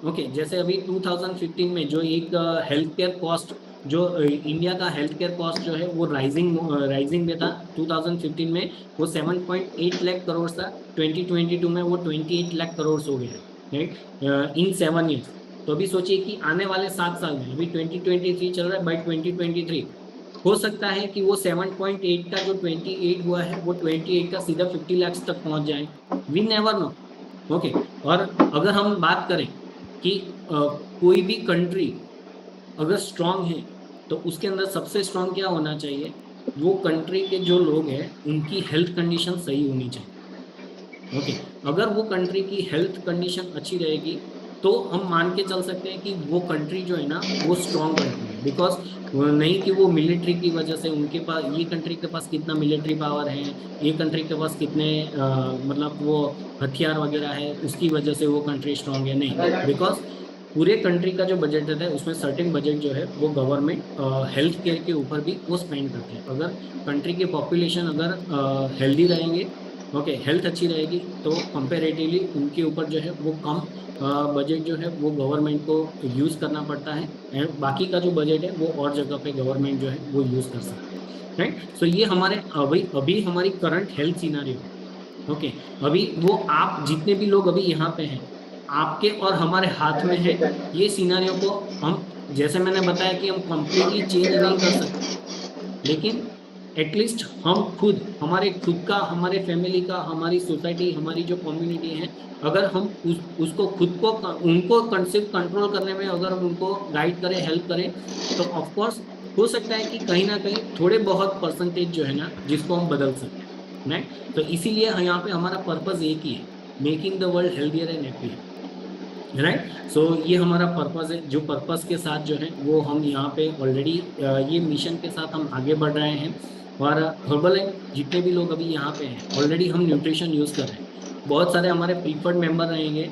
ओके। जैसे अभी 2015 में जो एक हेल्थ केयर कॉस्ट, जो इंडिया का हेल्थ केयर कॉस्ट जो है वो राइजिंग में था 2015 में, वो 7.8 लाख करोड़ था। 2022 में वो 28 लाख करोड़ हो गया, राइट, इन 7 ईयर्स। तो अभी सोचिए कि आने वाले 7 साल में, अभी 2023 चल रहा है, बाई 2023 हो सकता है कि वो 7.8 का जो 28 हुआ है वो 28 का सीधा 50 लाख तक पहुंच जाए। We never know, okay. और अगर हम बात करें कि कोई भी कंट्री अगर स्ट्रांग है तो उसके अंदर सबसे स्ट्रांग क्या होना चाहिए, वो कंट्री के जो लोग हैं उनकी हेल्थ कंडीशन सही होनी चाहिए, ओके। अगर वो कंट्री की हेल्थ कंडीशन अच्छी रहेगी तो हम मान के चल सकते हैं कि वो कंट्री जो है ना वो स्ट्रांग कंट्री है। बिकॉज नहीं कि वो मिलिट्री की वजह से उनके पास, ये कंट्री के पास कितना मिलिट्री पावर है, ये कंट्री के पास कितने मतलब वो हथियार वगैरह है, उसकी वजह से वो कंट्री स्ट्रांग है, नहीं। बिकॉज पूरे कंट्री का जो बजट रहता है उसमें सर्टेन बजट जो है वो गवर्नमेंट हेल्थ केयर के ऊपर भी वो स्पेंड करते हैं। अगर कंट्री के पॉपुलेशन अगर हेल्दी रहेंगे, ओके, हेल्थ अच्छी रहेगी, तो कंपेरेटिवली उनके ऊपर जो है वो कम बजट जो है वो गवर्नमेंट को यूज़ करना पड़ता है, एंड बाकी का जो बजट है वो और जगह पे गवर्नमेंट जो है वो यूज़ कर सकती है, राइट। सो ये हमारे अभी अभी हमारी करंट हेल्थ सिनारियो, ओके। अभी वो आप जितने भी लोग अभी यहाँ पे हैं, आपके और हमारे हाथ में है ये सिनारियो को हम, जैसे मैंने बताया कि हम कंप्लीटली चेंज नहीं कर सकते, लेकिन एटलीस्ट हम खुद, हमारे खुद का, हमारे फैमिली का, हमारी सोसाइटी, हमारी जो कम्युनिटी है, अगर हम उसको खुद को उनको कंसिव कंट्रोल करने में अगर हम उनको गाइड करें, हेल्प करें, तो ऑफ कोर्स हो सकता है कि कहीं ना कहीं थोड़े बहुत परसेंटेज जो है ना जिसको हम बदल सकते हैं, राइट। तो इसीलिए यहाँ पे हमारा पर्पज एक ही है, making the world healthier and happier, right. So ये हमारा पर्पस है, जो पर्पस के साथ जो है वो हम यहाँ पे ऑलरेडी ये मिशन के साथ हम आगे बढ़ रहे हैं। और हर्बल जितने भी लोग अभी यहाँ पे हैं ऑलरेडी हम न्यूट्रिशन यूज़ कर रहे हैं। बहुत सारे हमारे प्रीफर्ड मेंबर रहेंगे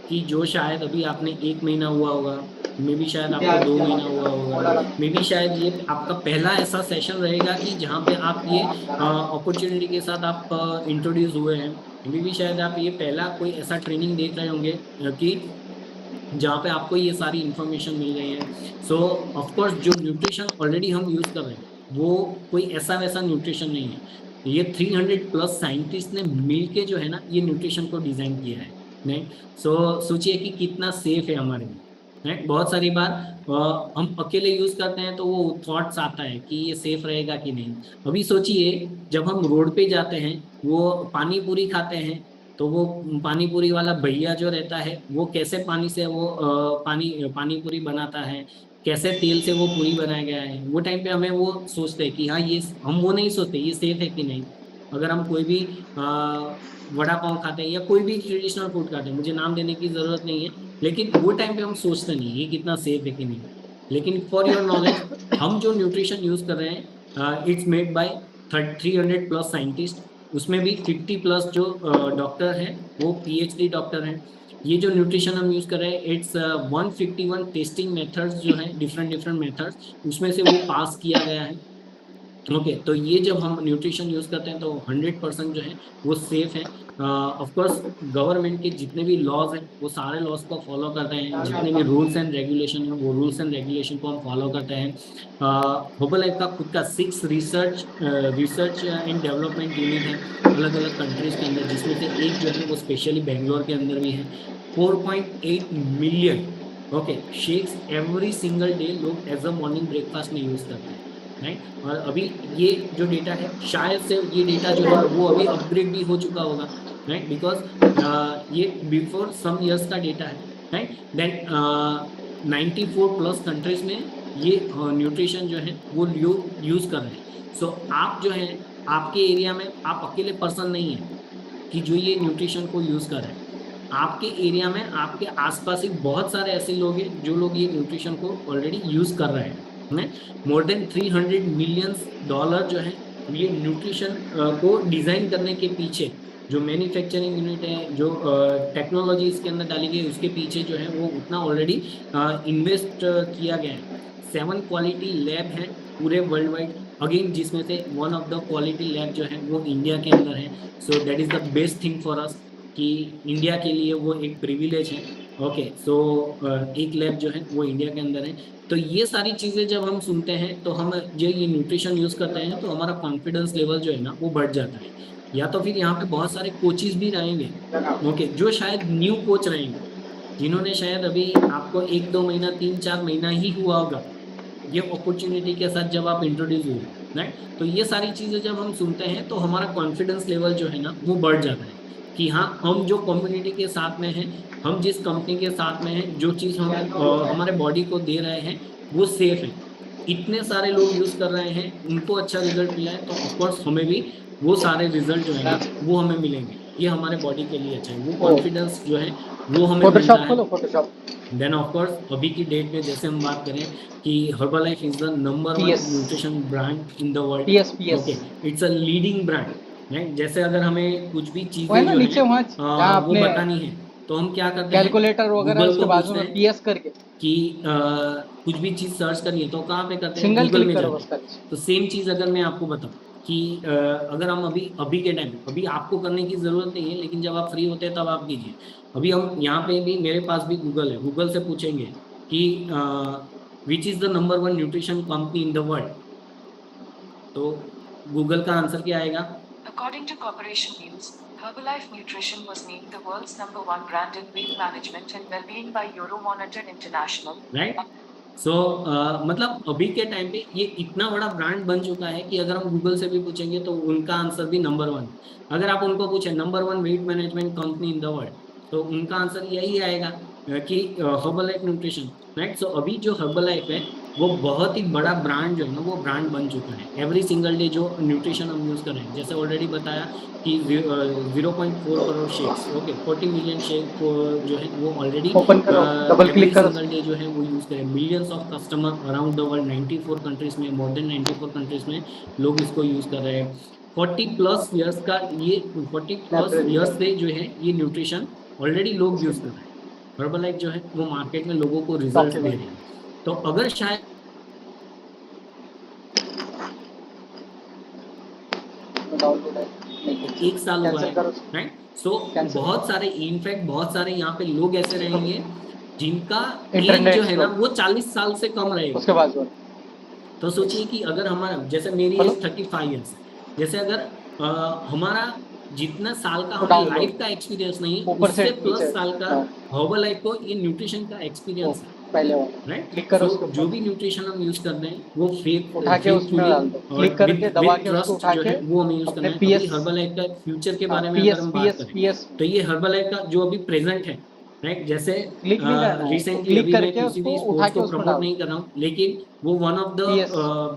कि जो शायद अभी आपने 1 महीना हुआ होगा, मे बी शायद आपको 2 महीना हुआ होगा, मे बी शायद ये आपका पहला ऐसा सेशन रहेगा कि जहाँ पे आप ये अपॉर्चुनिटी के साथ आप इंट्रोड्यूस हुए हैं। मे बी शायद आप ये पहला कोई ऐसा ट्रेनिंग देख रहे होंगे कि जहाँ पे आपको ये सारी इंफॉर्मेशन मिल रही है। सो ऑफ कोर्स जो न्यूट्रिशन ऑलरेडी हम यूज कर रहे हैं वो कोई ऐसा वैसा न्यूट्रिशन नहीं है। ये 300 प्लस साइंटिस्ट ने मिलके जो है ना ये न्यूट्रिशन को डिजाइन किया है। नहीं, सो सोचिए कि कितना सेफ है हमारे लिए। नहीं, बहुत सारी बार हम अकेले यूज करते हैं तो वो थॉट्स आता है कि ये सेफ रहेगा कि नहीं। अभी सोचिए जब हम रोड पे जाते हैं, वो पानी पूरी खाते हैं, तो वो पानी पूरी वाला भैया जो रहता है वो कैसे पानी से वो पानी पूरी बनाता है, कैसे तेल से वो पूरी बनाया गया है, वो टाइम पे हमें वो सोचते हैं कि हाँ ये, हम वो नहीं सोचते ये सेफ है कि नहीं। अगर हम कोई भी वड़ा पाव खाते हैं या कोई भी ट्रेडिशनल फूड खाते हैं, मुझे नाम देने की जरूरत नहीं है, लेकिन वो टाइम पे हम सोचते नहीं ये कितना सेफ है कि नहीं। लेकिन फॉर योर नॉलेज, हम जो न्यूट्रिशन यूज कर रहे हैं it's made by 300 plus scientist, उसमें भी 50 प्लस जो डॉक्टर हैं वो पीएचडी डॉक्टर हैं। ये जो न्यूट्रिशन हम यूज कर रहे हैं इट्स 151 टेस्टिंग मेथड्स जो हैं, डिफरेंट डिफरेंट मेथड्स, उसमें से वो पास किया गया है। ओके, तो ये जब हम न्यूट्रिशन यूज करते हैं तो 100% जो है वो सेफ है। ऑफ कोर्स गवर्नमेंट के जितने भी लॉज हैं वो सारे लॉज को फॉलो करते हैं, जितने भी रूल्स एंड रेगुलेशन हैं वो रूल्स एंड रेगुलेशन को हम फॉलो करते हैं। हर्बलाइफ का खुद का 6 रिसर्च एंड डेवलपमेंट यूनिट है अलग अलग कंट्रीज के अंदर, जिसमें से एक जो है वो स्पेशली बेंगलोर के अंदर भी है। 4.8 million okay shakes every single day लोग एज अ मॉर्निंग ब्रेकफास्ट में यूज करते हैं। राइट, और अभी ये जो डेटा है शायद से ये डेटा जो है वो अभी अपग्रेड भी हो चुका होगा। राइट, बिकॉज ये बिफोर सम इयर्स का डेटा है। राइट, देन 94 प्लस कंट्रीज में ये न्यूट्रिशन जो है वो यूज कर रहे हैं। सो आप जो है आपके एरिया में आप अकेले पर्सन नहीं है कि जो ये न्यूट्रिशन को यूज कर रहे हैं। आपके एरिया में आपके आसपास ही बहुत सारे ऐसे लोग हैं जो लोग ये न्यूट्रिशन को ऑलरेडी यूज कर रहे हैं। मोर देन 300 मिलियंस डॉलर जो है ये न्यूट्रिशन को डिजाइन करने के पीछे, जो मैन्युफैक्चरिंग यूनिट है, जो टेक्नोलॉजी इसके अंदर डाली गई उसके पीछे जो है वो उतना ऑलरेडी इन्वेस्ट किया गया है। 7 क्वालिटी लैब है पूरे वर्ल्ड वाइड, अगेन जिसमें से one of the quality lab जो है वो इंडिया के अंदर है। So that is the best thing for us कि इंडिया के लिए वो एक प्रिविलेज है। ओके, सो एक लैब जो है वो इंडिया के अंदर है। तो ये सारी चीज़ें जब हम सुनते हैं तो हम जो ये न्यूट्रिशन यूज़ करते हैं तो हमारा कॉन्फिडेंस लेवल जो है ना वो बढ़ जाता है। या तो फिर यहाँ पे बहुत सारे कोचेस भी रहेंगे ओके, जो शायद न्यू कोच रहेंगे, जिन्होंने शायद अभी आपको 1-2 महीना 3-4 महीना ही हुआ होगा ये अपॉर्चुनिटी के साथ जब आप इंट्रोड्यूस हुए। राइट, तो ये सारी चीज़ें जब हम सुनते हैं तो हमारा कॉन्फिडेंस लेवल जो है ना वो बढ़ जाता है कि हाँ हम जो कम्युनिटी के साथ में हैं, हम जिस कंपनी के साथ में हैं, जो चीज़ हम हमारे बॉडी को दे रहे हैं वो सेफ है। इतने सारे लोग यूज़ कर रहे हैं, उनको अच्छा रिजल्ट मिला है, तो ऑफकोर्स हमें भी वो सारे रिजल्ट जो है ना वो हमें मिलेंगे। ये हमारे बॉडी के लिए अच्छा है, वो कॉन्फिडेंस जो है वो हमें मिलता है। फोटोशॉप देन ऑफ कोर्स अभी की डेट में जैसे हम बात करें कि Herbalife is the number 1 PS nutrition brand in the world. PS okay, it's a leading brand. Right, जैसे अगर हमें कुछ भी वो है चीजें ना जो नीचे है वहाँ जहाँ वो आपने बतानी है तो हम क्या करते हैं, कैलकुलेटर वगैरह गूगल उसके को बाजू पूछते में हैं PS करके कि कुछ भी चीज सर्च करनी है तो कहाँ पे करते हैं, सिंगल गूगल क्लिक में करो जाते बस हैं। खाली। तो सेम चीज अगर मैं आपको बताऊं कि अगर हम अभी के टाइम अभी आपको करने की जरूरत नहीं है, लेकिन जब आप फ्री होते हैं तब आप कीजिए। अभी हम यहाँ पे भी मेरे पास भी गूगल है, गूगल से पूछेंगे कि which is the number 1 nutrition company in the world, तो गूगल का आंसर क्या आएगा? According to Corporation News, Herbalife Nutrition was named the world's #1 brand in weight management and well-being by Euromonitor International. Right, so मतलब अभी के time पे ये इतना बड़ा ब्रांड बन चुका है कि अगर हम गूगल से भी पूछेंगे तो उनका आंसर भी नंबर 1। अगर आप उनको पूछें number 1 weight management company in the world, तो उनका आंसर यही आएगा कि हर्बलाइफ न्यूट्रिशन। राइट, सो अभी जो हर्बलाइफ है वो बहुत ही बड़ा ब्रांड जो है ना वो ब्रांड बन चुका है। एवरी सिंगल डे जो न्यूट्रिशन हम यूज़ कर रहे हैं, जैसे ऑलरेडी बताया कि 0.4 crore shakes, okay 40 million shake को जो है वो ऑलरेडी ओपन करो, डबल एवरी क्लिक करो। सिंगल डे जो है वो यूज़ करें। Millions of customer around the world 94 countries में, मोर देन 94 कंट्रीज में लोग इसको यूज़ कर रहे हैं। 40 प्लस ईयर्स का ये 40 प्लस ईयर्स से जो है ये न्यूट्रिशन ऑलरेडी लोग यूज़ कर रहे हैं। हर्बलाइफ जो है वो मार्केट में लोगों को रिजल्ट दे रही है। तो अगर शायद एक साल हुआ है, राइट, सो बहुत सारे इनफैक्ट बहुत सारे यहाँ पे लोग ऐसे रहेंगे जिनका एज जो है ना वो 40 साल से कम रहेगा। उसके बाद तो सोचिए कि अगर हमारा, जैसे मेरी एज 35 ईयर्स है, जैसे अगर हमारा जितना साल का हमारा लाइफ का एक्सपीरियंस नहीं, उससे प्लस साल का हर्बलाइफ को ये न्यूट्रिशन का एक्सपीरियंस है, पहले राइट। सो जो भी न्यूट्रिशन हम यूज कर रहे हैं वो उठा के उसमें डाल दो, क्लिक करके दबा के उसको उठा के वो हमें यूज करना है। अभी हर्बलाइफ का फ्यूचर के बारे में अगर हम बात करें तो ये हर्बलाइफ का जो अभी प्रेजेंट है, राइट, जैसे रिसेंटली अभी मैं किसी भी स्पोर्ट्स को प्रमोट नहीं कर रहा हूँ, लेकिन वो वन ऑफ द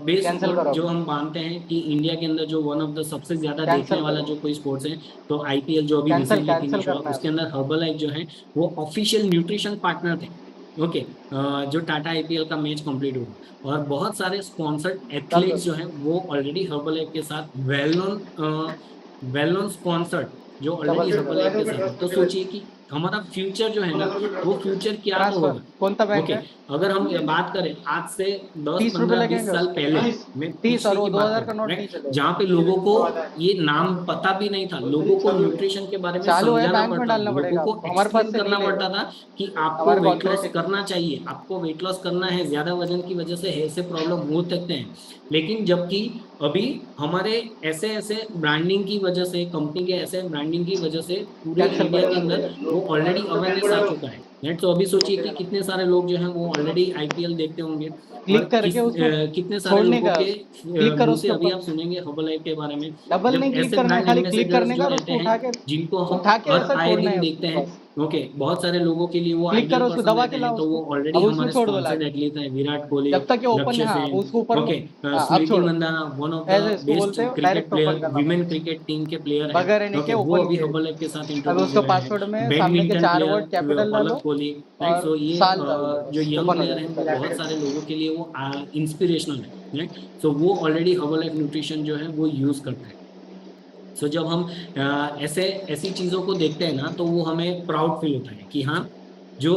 बेस्ट जो हम मानते हैं कि इंडिया के अंदर जो वन ऑफ द सबसे ज्यादा देखने वाला जो कोई स्पोर्ट्स है, तो आईपीएल जो अभी रिसेंटली फिनिश हुआ उसके अंदर हर्बलाइफ जो है वो ऑफिशियल न्यूट्रिशन पार्टनर थे। ओके, जो टाटा आईपीएल का मैच कंप्लीट हुआ और बहुत सारे स्पॉन्सर्ड एथलीट्स जो हैं वो ऑलरेडी हर्बलाइफ के साथ वेल नोन स्पॉन्सर्ड जो ऑलरेडी हर्बलाइफ के साथ है। तो सोचिए कि हमारा फ्यूचर जो है ना वो फ्यूचर क्या तो होगा। कौन सा बैंक ओके, है? अगर हम बात करें आज से 10, 30 रुपए 15, 20 लगेंगे साल पहले, मैं 30 और वो की बात 2000 का कर नोट रहा नहीं हूं, चलेगा। जहाँ पे लोगों को ये नाम पता भी नहीं था, लोगों को न्यूट्रिशन के बारे में चालू है, समझाना बैंक में पड़ता था, डालना लोगों पड़ेगा। को हमारे पास एक्सप्लेन से करना नहीं पड़ता लेगा। था कि आपको हमारे वेट लॉस कॉर्पोरेट करना चाहिए, आपको वेट लॉस करना है, ज्यादा वजन की वजह से ऐसे प्रॉब्लम हो सकते हैं। लेकिन जबकि अभी हमारे ऐसे ऐसे ब्रांडिंग की वजह से, कंपनी के ऐसे ब्रांडिंग की वजह से पूरे इंडिया के अंदर वो ऑलरेडी अवेयरनेस आ चुका है, राइट। तो अभी सोचिए कि कितने सारे लोग जो हैं वो ऑलरेडी आईपीएल देखते होंगे और क्लिक करके उसको कितने सारे छोड़ने लोगों का, के क्लिक करो मुंह से उसके अभी ऊपर। आप सुनेंगे हर्बलाइफ के बारे में। डबल जब नहीं क्लिक ऐसे करना है, ब्रांड खाली क्लिक एम्बेसडर्स करने जो का और रहते उसको हैं जिनको हम उठा के हर ऐसा आए छोड़ना दिन है देखते उसको हैं, बस। ओके, बहुत सारे लोगों के लिए वो क्लिक आइडियल करो उसको, पर्सन दबा रहते के हैं, लाओ तो वो उसको। ऑलरेडी अब उसको हमारे छोड़ दो स्पॉन्सर्ड लाके। एथलीट हैं, विराट कोहली, जब तक ये ओपन लक्ष्य है, हाँ, सेन, उसको ऊपर ओके, हाँ, अब स्मृति छोड़ो। मंदाना, वन ऑफ ऐसे द इसको बेस्ट बोलते हो, क्रिकेट डायरेक्ट ओपन प्लेयर, करना विमेन पड़ेगा। क्रिकेट टीम के प्लेयर हैं, बगैर रहने ओके, के वो ओपन अभी किए। हर्बलाइफ के साथ अब इंट्रोड्यूस उसको हुए हैं। पासवर्ड में सामने के बैडमिंटन 4 प्लेयर वर्ड कैपिटल डालो पलक कोहली, राइट। और सो ये साल डाल दो, जो बस यंग ओपन हो प्लेयर हैं वो जाएगा। बहुत सारे लोगों के लिए वो इंस्पिरेशनल है, राइट। सो वो ऑलरेडी हर्बलाइफ न्यूट्रिशन जो है वो यूज करते हैं। सो जब हम ऐसे ऐसी चीजों को देखते हैं ना तो वो हमें प्राउड फील होता है कि हाँ, जो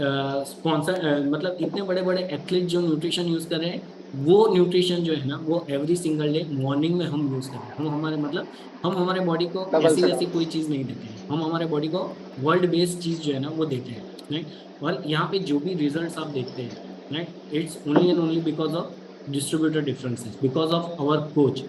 स्पॉन्सर मतलब इतने बड़े बड़े एथलीट जो न्यूट्रिशन यूज कर रहे हैं, वो न्यूट्रिशन जो है ना वो एवरी सिंगल डे मॉर्निंग में हम यूज कर रहे हैं। हम हमारे मतलब हम हमारे बॉडी को डबल ऐसी से वैसी कोई चीज नहीं देते हैं, हम हमारे बॉडी को वर्ल्ड बेस्ड चीज जो है ना वो देते हैं, राइट। और यहाँ पे जो भी रिजल्ट आप देखते हैं, right, it's only and only because of distributor differences, because of our coach.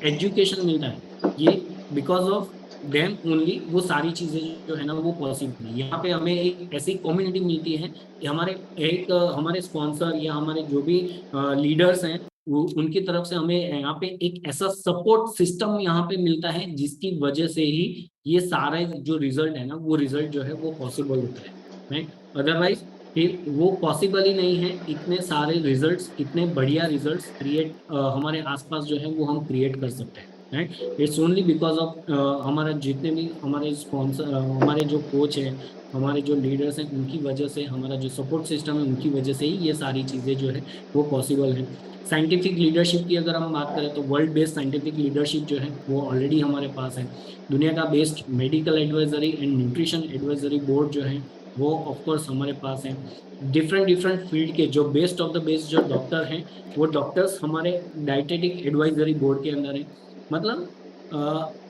Education मिलता है, ये बिकॉज ऑफ देम ओनली वो सारी चीजें जो है ना वो पॉसिबल है। यहाँ पे हमें एक ऐसी कम्युनिटी मिलती है कि हमारे स्पॉन्सर या हमारे जो भी लीडर्स हैं वो उनकी तरफ से हमें यहाँ पे एक ऐसा सपोर्ट सिस्टम यहाँ पे मिलता है जिसकी वजह से ही ये सारे जो रिजल्ट है ना वो रिजल्ट जो है वो पॉसिबल होता है, राइट। अदरवाइज फिर वो पॉसिबल ही नहीं है, इतने सारे रिजल्ट्स, इतने बढ़िया रिजल्ट्स क्रिएट हमारे आसपास जो है वो हम क्रिएट कर सकते हैं, right. It's only because of हमारा जितने भी हमारे स्पॉन्सर, हमारे जो कोच हैं, हमारे जो लीडर्स हैं, उनकी वजह से, हमारा जो सपोर्ट सिस्टम है उनकी वजह से ही ये सारी चीज़ें जो है वो पॉसिबल है। साइंटिफिक लीडरशिप की अगर हम बात करें तो वर्ल्ड बेस्ड साइंटिफिक लीडरशिप जो है वो ऑलरेडी हमारे पास है। दुनिया का best medical advisory and nutrition advisory board जो है वो ऑफकोर्स हमारे पास है। डिफरेंट फील्ड के जो बेस्ट ऑफ द बेस्ट जो डॉक्टर हैं वो डॉक्टर्स हमारे डाइटेटिक एडवाइजरी बोर्ड के अंदर है। मतलब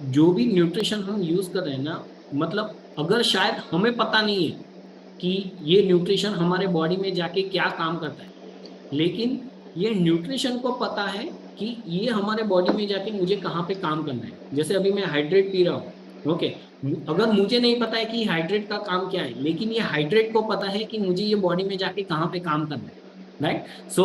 जो भी न्यूट्रिशन हम यूज कर रहे हैं ना, मतलब अगर शायद हमें पता नहीं है कि ये न्यूट्रिशन हमारे बॉडी में जाके क्या काम करता है, लेकिन ये न्यूट्रिशन को पता है कि ये हमारे बॉडी में जाके मुझे कहाँ पे काम करना है। जैसे अभी मैं हाइड्रेट पी रहा हूँ, ओके, अगर मुझे नहीं पता है कि हाइड्रेट का काम क्या है, लेकिन ये हाइड्रेट को पता है कि मुझे ये बॉडी में जाके कहाँ पे काम करना है, राइट। सो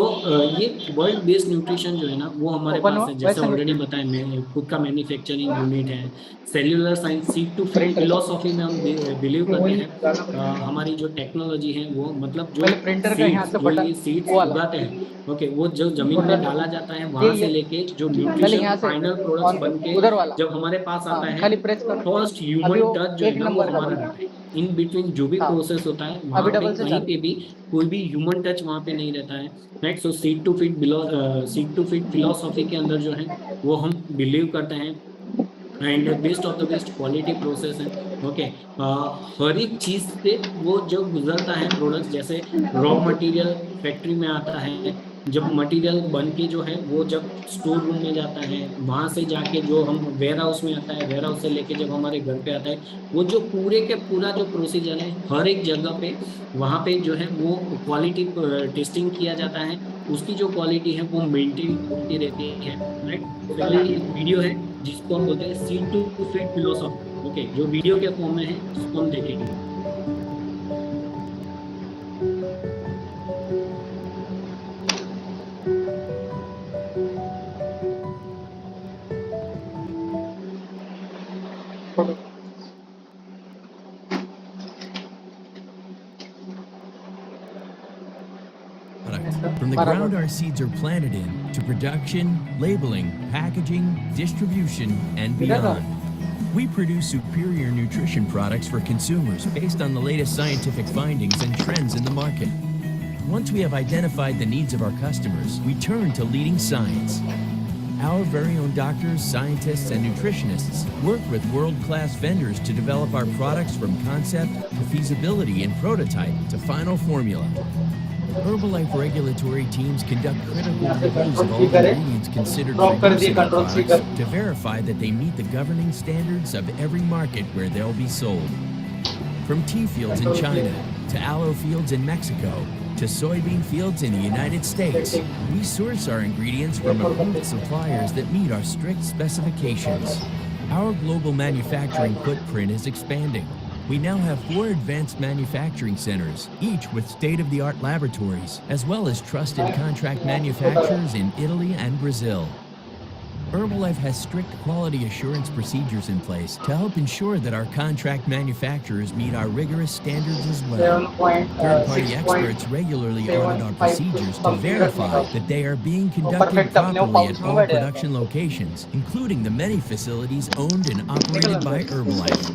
ये वर्ल्ड बेस्ड न्यूट्रिशन जो है ना वो हमारे पास है। जैसे ऑलरेडी बताया, खुद का मैन्युफैक्चरिंग यूनिट है, cellular science seed to feed philosophy में हम बिलीव करते हैं। हमारी जो टेक्नोलॉजी है वो मतलब जो सीड्स उगाते हैं, ओके, वो जो जमीन में डाला जाता है वहां से लेके जो न्यूट्रिशन फाइनल प्रोडक्ट्स बन के जब हमारे पास आता है, फर्स्ट ह्यूमन टच जो है ना वो हमारा रहता है। इन बिटवीन जो भी हाँ, प्रोसेस होता है वहाँ अभी पे डबल से कहीं चालू। पे भी कोई भी ह्यूमन टच वहाँ पे नहीं रहता है, right. So seed to feed philosophy के अंदर जो है वो हम बिलीव करते हैं, and best of the best quality process है। ओके, हर एक चीज से वो जो गुजरता है प्रोडक्ट, जैसे रॉ मटेरियल फैक्ट्री में आता है, जब मटेरियल बन के जो है वो जब स्टोर रूम में जाता है, वहां से जाके जो हम वेयर हाउस में आता है, वेयर हाउस से लेके जब हमारे घर पे आता है, वो जो पूरे के पूरा जो प्रोसीजर है हर एक जगह पे वहां पे जो है वो क्वालिटी टेस्टिंग किया जाता है, उसकी जो क्वालिटी है वो मेंटेन होती रहती है, राइट। तो ये एक वीडियो है जिसको हम बोलते हैं seed to feed philosophy, okay, जो वीडियो के फॉर्म में है उसको हम देखेंगे। From the ground our seeds are planted in, to production, labeling, packaging, distribution, and beyond. We produce superior nutrition products for consumers based on the latest scientific findings and trends in the market. Once we have identified the needs of our customers, we turn to leading science. Our very own doctors, scientists, and nutritionists work with world-class vendors to develop our products from concept to feasibility and prototype to final formula. Herbalife regulatory teams conduct critical reviews of all ingredients considered for use in our products to verify that they meet the governing standards of every market where they'll be sold. From tea fields in China to aloe fields in Mexico to soybean fields in the United States, we source our ingredients from approved suppliers that meet our strict specifications. Our global manufacturing footprint is expanding. We now have 4 advanced manufacturing centers, each with state-of-the-art laboratories, as well as trusted contract manufacturers in Italy and Brazil. Herbalife has strict quality assurance procedures in place to help ensure that our contract manufacturers meet our rigorous standards as well. Third-party experts regularly audit our procedures to verify that they are being conducted properly at all production locations, including the many facilities owned and operated by Herbalife.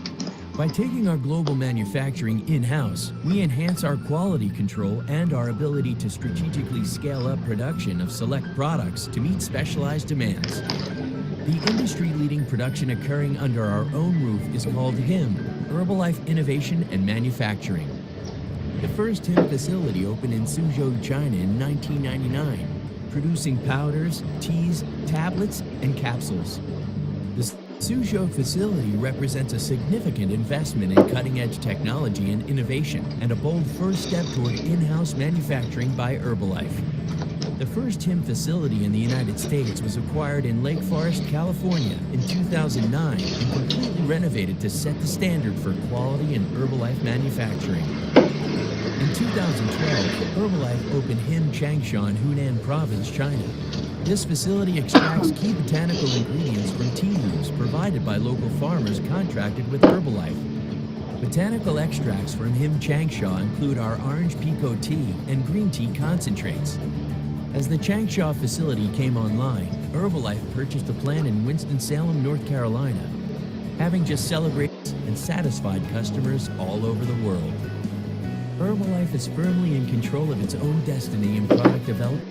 By taking our global manufacturing in-house, we enhance our quality control and our ability to strategically scale up production of select products to meet specialized demands. The industry-leading production occurring under our own roof is called HIM, Herbalife Innovation and Manufacturing. The first HIM facility opened in Suzhou, China in 1999, producing powders, teas, tablets, and capsules. The Suzhou facility represents a significant investment in cutting-edge technology and innovation and a bold first step toward in-house manufacturing by Herbalife. The first HIM facility in the United States was acquired in Lake Forest, California in 2009 and completely renovated to set the standard for quality in Herbalife manufacturing. In 2012, Herbalife opened HIM Changsha in Hunan Province, China. This facility extracts key botanical ingredients from tea leaves provided by local farmers contracted with Herbalife. Botanical extracts from HIM Changsha include our orange pekoe tea and green tea concentrates. As the Changsha facility came online, Herbalife purchased a plant in Winston-Salem, North Carolina, having just celebrated and satisfied customers all over the world. Herbalife is firmly in control of its own destiny in product development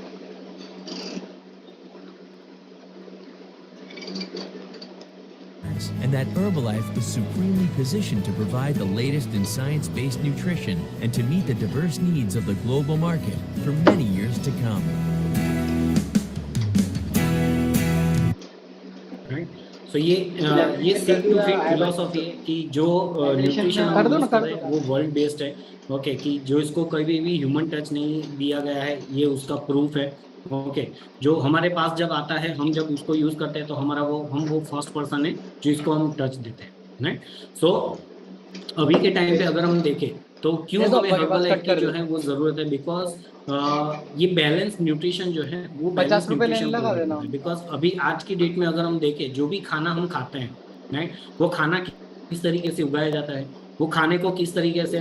and that Herbalife is supremely positioned to provide the latest in science-based nutrition and to meet the diverse needs of the global market for many years to come. So ये seed to feed philosophy है कि जो nutrition हम use कर रहे हैं वो world based है, ओके, कि जो इसको कभी भी ह्यूमन टच नहीं दिया गया है, ये उसका प्रूफ है। ओके, जो हमारे पास जब आता है, हम जब उसको यूज करते हैं तो हमारा वो फर्स्ट पर्सन है जो इसको हम टच देते हैं, राइट। सो अभी के टाइम पे अगर हम देखें तो क्यों हमें हर्बलाइफ की जो है वो जरूरत है, बिकॉज ये बैलेंस न्यूट्रिशन जो है वो बैलेंस न्यूट्रिशन प्रोवाइड है। बिकॉज अभी आज की डेट में अगर हम देखें जो भी खाना हम खाते हैं, राइट, वो खाना किस तरीके से उगाया जाता है, वो खाने को किस तरीके से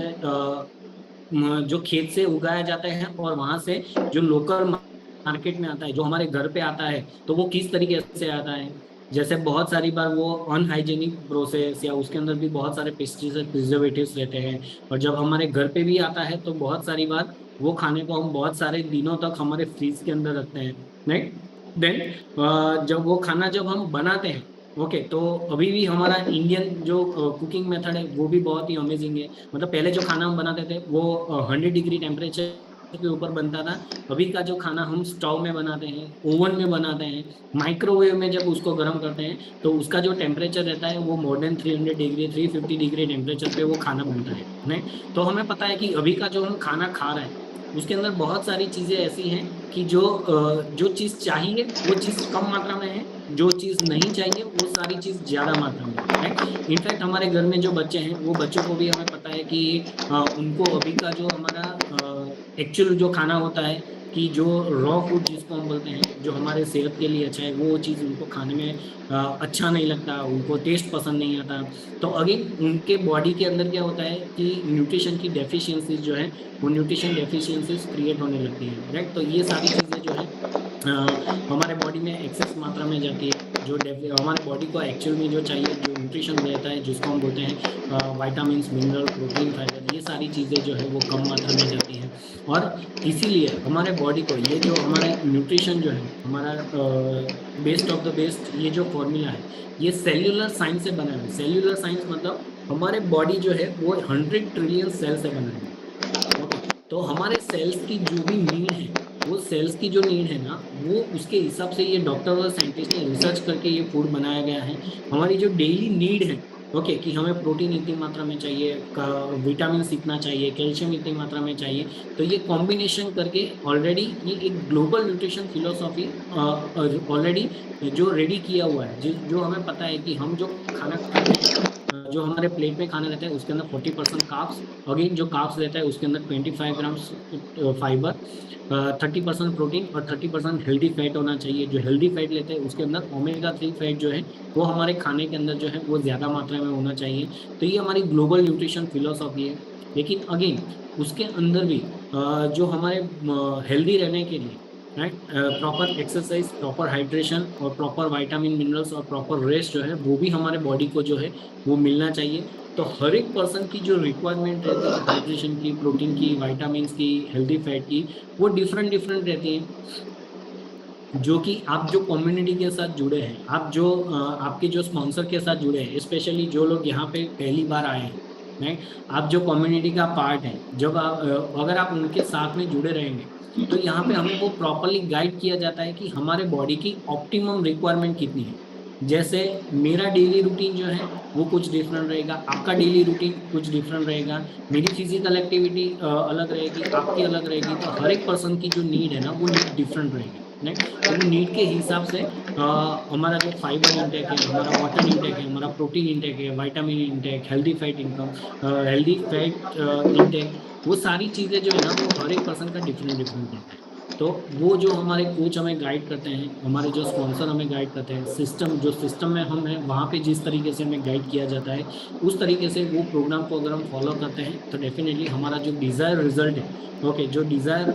जो खेत से उगाया जाता है और वहां से जो लोकल मार्केट में आता है, जो हमारे घर पे आता है, तो वो किस तरीके से आता है, जैसे बहुत सारी बार वो अनहाइजेनिक प्रोसेस या उसके अंदर भी बहुत सारे पेस्टिसाइड प्रिजर्वेटिव्स रहते हैं, और जब हमारे घर पे भी आता है तो बहुत सारी बार वो खाने को हम बहुत सारे दिनों तक हमारे फ्रीज के अंदर रखते हैं, राइट। देन जब वो खाना जब हम बनाते हैं, ओके, तो अभी भी हमारा इंडियन जो कुकिंग मेथड है वो भी बहुत ही अमेजिंग है। मतलब पहले जो खाना हम बनाते थे वो 100 डिग्री टेम्परेचर के ऊपर बनता था। अभी का जो खाना हम स्टोव में बनाते हैं, ओवन में बनाते हैं, माइक्रोवेव में जब उसको गर्म करते हैं तो उसका जो टेम्परेचर रहता है वो more than 300 degree 350 degree temperature पे वो खाना बनता है, नहीं। तो हमें पता है कि अभी का जो हम खाना खा रहे हैं उसके अंदर बहुत सारी चीज़ें ऐसी हैं कि जो चीज़ चाहिए वो चीज़ कम मात्रा में है, जो चीज़ नहीं चाहिए वो सारी चीज़ ज़्यादा मात्रा में है। इनफैक्ट हमारे घर में जो बच्चे हैं वो बच्चों को भी हमें पता है कि उनको अभी का जो हमारा एक्चुअल जो खाना होता है कि जो रॉ फूड जिसको हम बोलते हैं, जो हमारे सेहत के लिए अच्छा है, वो चीज़ उनको खाने में अच्छा नहीं लगता, उनको टेस्ट पसंद नहीं आता। तो अगेन उनके बॉडी के अंदर क्या होता है कि न्यूट्रिशन की डेफिशिएंसीज जो है वो न्यूट्रिशन डेफिशिएंसीज क्रिएट होने लगती है, राइट। तो ये सारी चीज़ें जो है हमारे बॉडी में एक्सेस मात्रा में जाती है, जो हमारे बॉडी को एक्चुअल में जो चाहिए, जो न्यूट्रिशन रहता है जिसको हम बोलते हैं विटामिन, मिनरल, प्रोटीन, फाइबर, ये सारी चीज़ें जो है वो कम मात्रा में जाती हैं। और इसीलिए हमारे बॉडी को ये जो हमारे न्यूट्रिशन जो है हमारा बेस्ट ऑफ द बेस्ट ये जो फॉर्मूला है ये सेल्यूलर साइंस से बना है। सेल्यूलर साइंस मतलब हमारे बॉडी जो है वो 100 ट्रिलियन सेल से बना है, ओके। तो हमारे सेल्स की जो भी नीड है, वो सेल्स की जो नीड है ना, वो उसके हिसाब से ये डॉक्टर और साइंटिस्ट ने रिसर्च करके ये फूड बनाया गया है। हमारी जो डेली नीड है, ओके, कि हमें प्रोटीन इतनी मात्रा में चाहिए, विटामिन इतना चाहिए, कैल्शियम इतनी मात्रा में चाहिए, तो ये कॉम्बिनेशन करके ऑलरेडी ये एक ग्लोबल न्यूट्रिशन फिलोसॉफी ऑलरेडी जो रेडी किया हुआ है, जो हमें पता है कि हम जो खाना खाते हैं, जो हमारे प्लेट में खाना रहता है उसके अंदर 40% कार्ब्स, अगेन जो कार्ब्स रहता है उसके अंदर 25 ग्राम्स फाइबर, 30% प्रोटीन और 30% हेल्दी फैट होना चाहिए। जो हेल्दी फैट लेते हैं उसके अंदर ओमेगा 3 फैट जो है वो हमारे खाने के अंदर जो है वो ज़्यादा मात्रा में होना चाहिए। तो ये हमारी ग्लोबल न्यूट्रिशन फिलोसॉफी है। लेकिन अगेन उसके अंदर भी जो हमारे हेल्दी रहने के लिए, right, proper exercise, proper hydration और प्रॉपर विटामिन, मिनरल्स और प्रॉपर रेस्ट जो है वो भी हमारे बॉडी को जो है वो मिलना चाहिए। तो हर एक पर्सन की जो रिक्वायरमेंट रहती है हाइड्रेशन की, प्रोटीन की, विटामिन की, हेल्दी फैट की, वो डिफरेंट रहती हैं। जो कि आप जो कम्युनिटी के साथ जुड़े हैं, आप जो आपके जो स्पॉन्सर के साथ जुड़े हैं, स्पेशली जो लोग यहाँ पे पहली बार आए हैं, राइट, आप जो कम्युनिटी का पार्ट है, जब आप अगर आप उनके साथ में जुड़े रहेंगे तो यहाँ पे हमें वो प्रॉपरली गाइड किया जाता है कि हमारे बॉडी की ऑप्टिमम रिक्वायरमेंट कितनी है। जैसे मेरा डेली रूटीन जो है वो कुछ डिफरेंट रहेगा, आपका डेली रूटीन कुछ डिफरेंट रहेगा, मेरी फिजिकल एक्टिविटी अलग रहेगी, आपकी अलग रहेगी। तो हर एक पर्सन की जो नीड है ना वो नीड डिफरेंट रहेगी, राइट। तो वो नीड के हिसाब से हमारा जो फाइबर इंटेक है, हमारा वाटर इंटेक है, हमारा प्रोटीन इंटेक है, vitamin intake, healthy fat intake, वो सारी चीज़ें जो है ना वो हर एक पर्सन का डिफरेंट रहता है। तो वो जो हमारे कोच हमें गाइड करते हैं, हमारे जो स्पॉन्सर हमें गाइड करते हैं, सिस्टम में हम हैं वहाँ पे जिस तरीके से हमें गाइड किया जाता है उस तरीके से वो प्रोग्राम को अगर हम फॉलो करते हैं तो डेफिनेटली हमारा जो डिज़ायर रिजल्ट है, ओके, जो डिज़ायर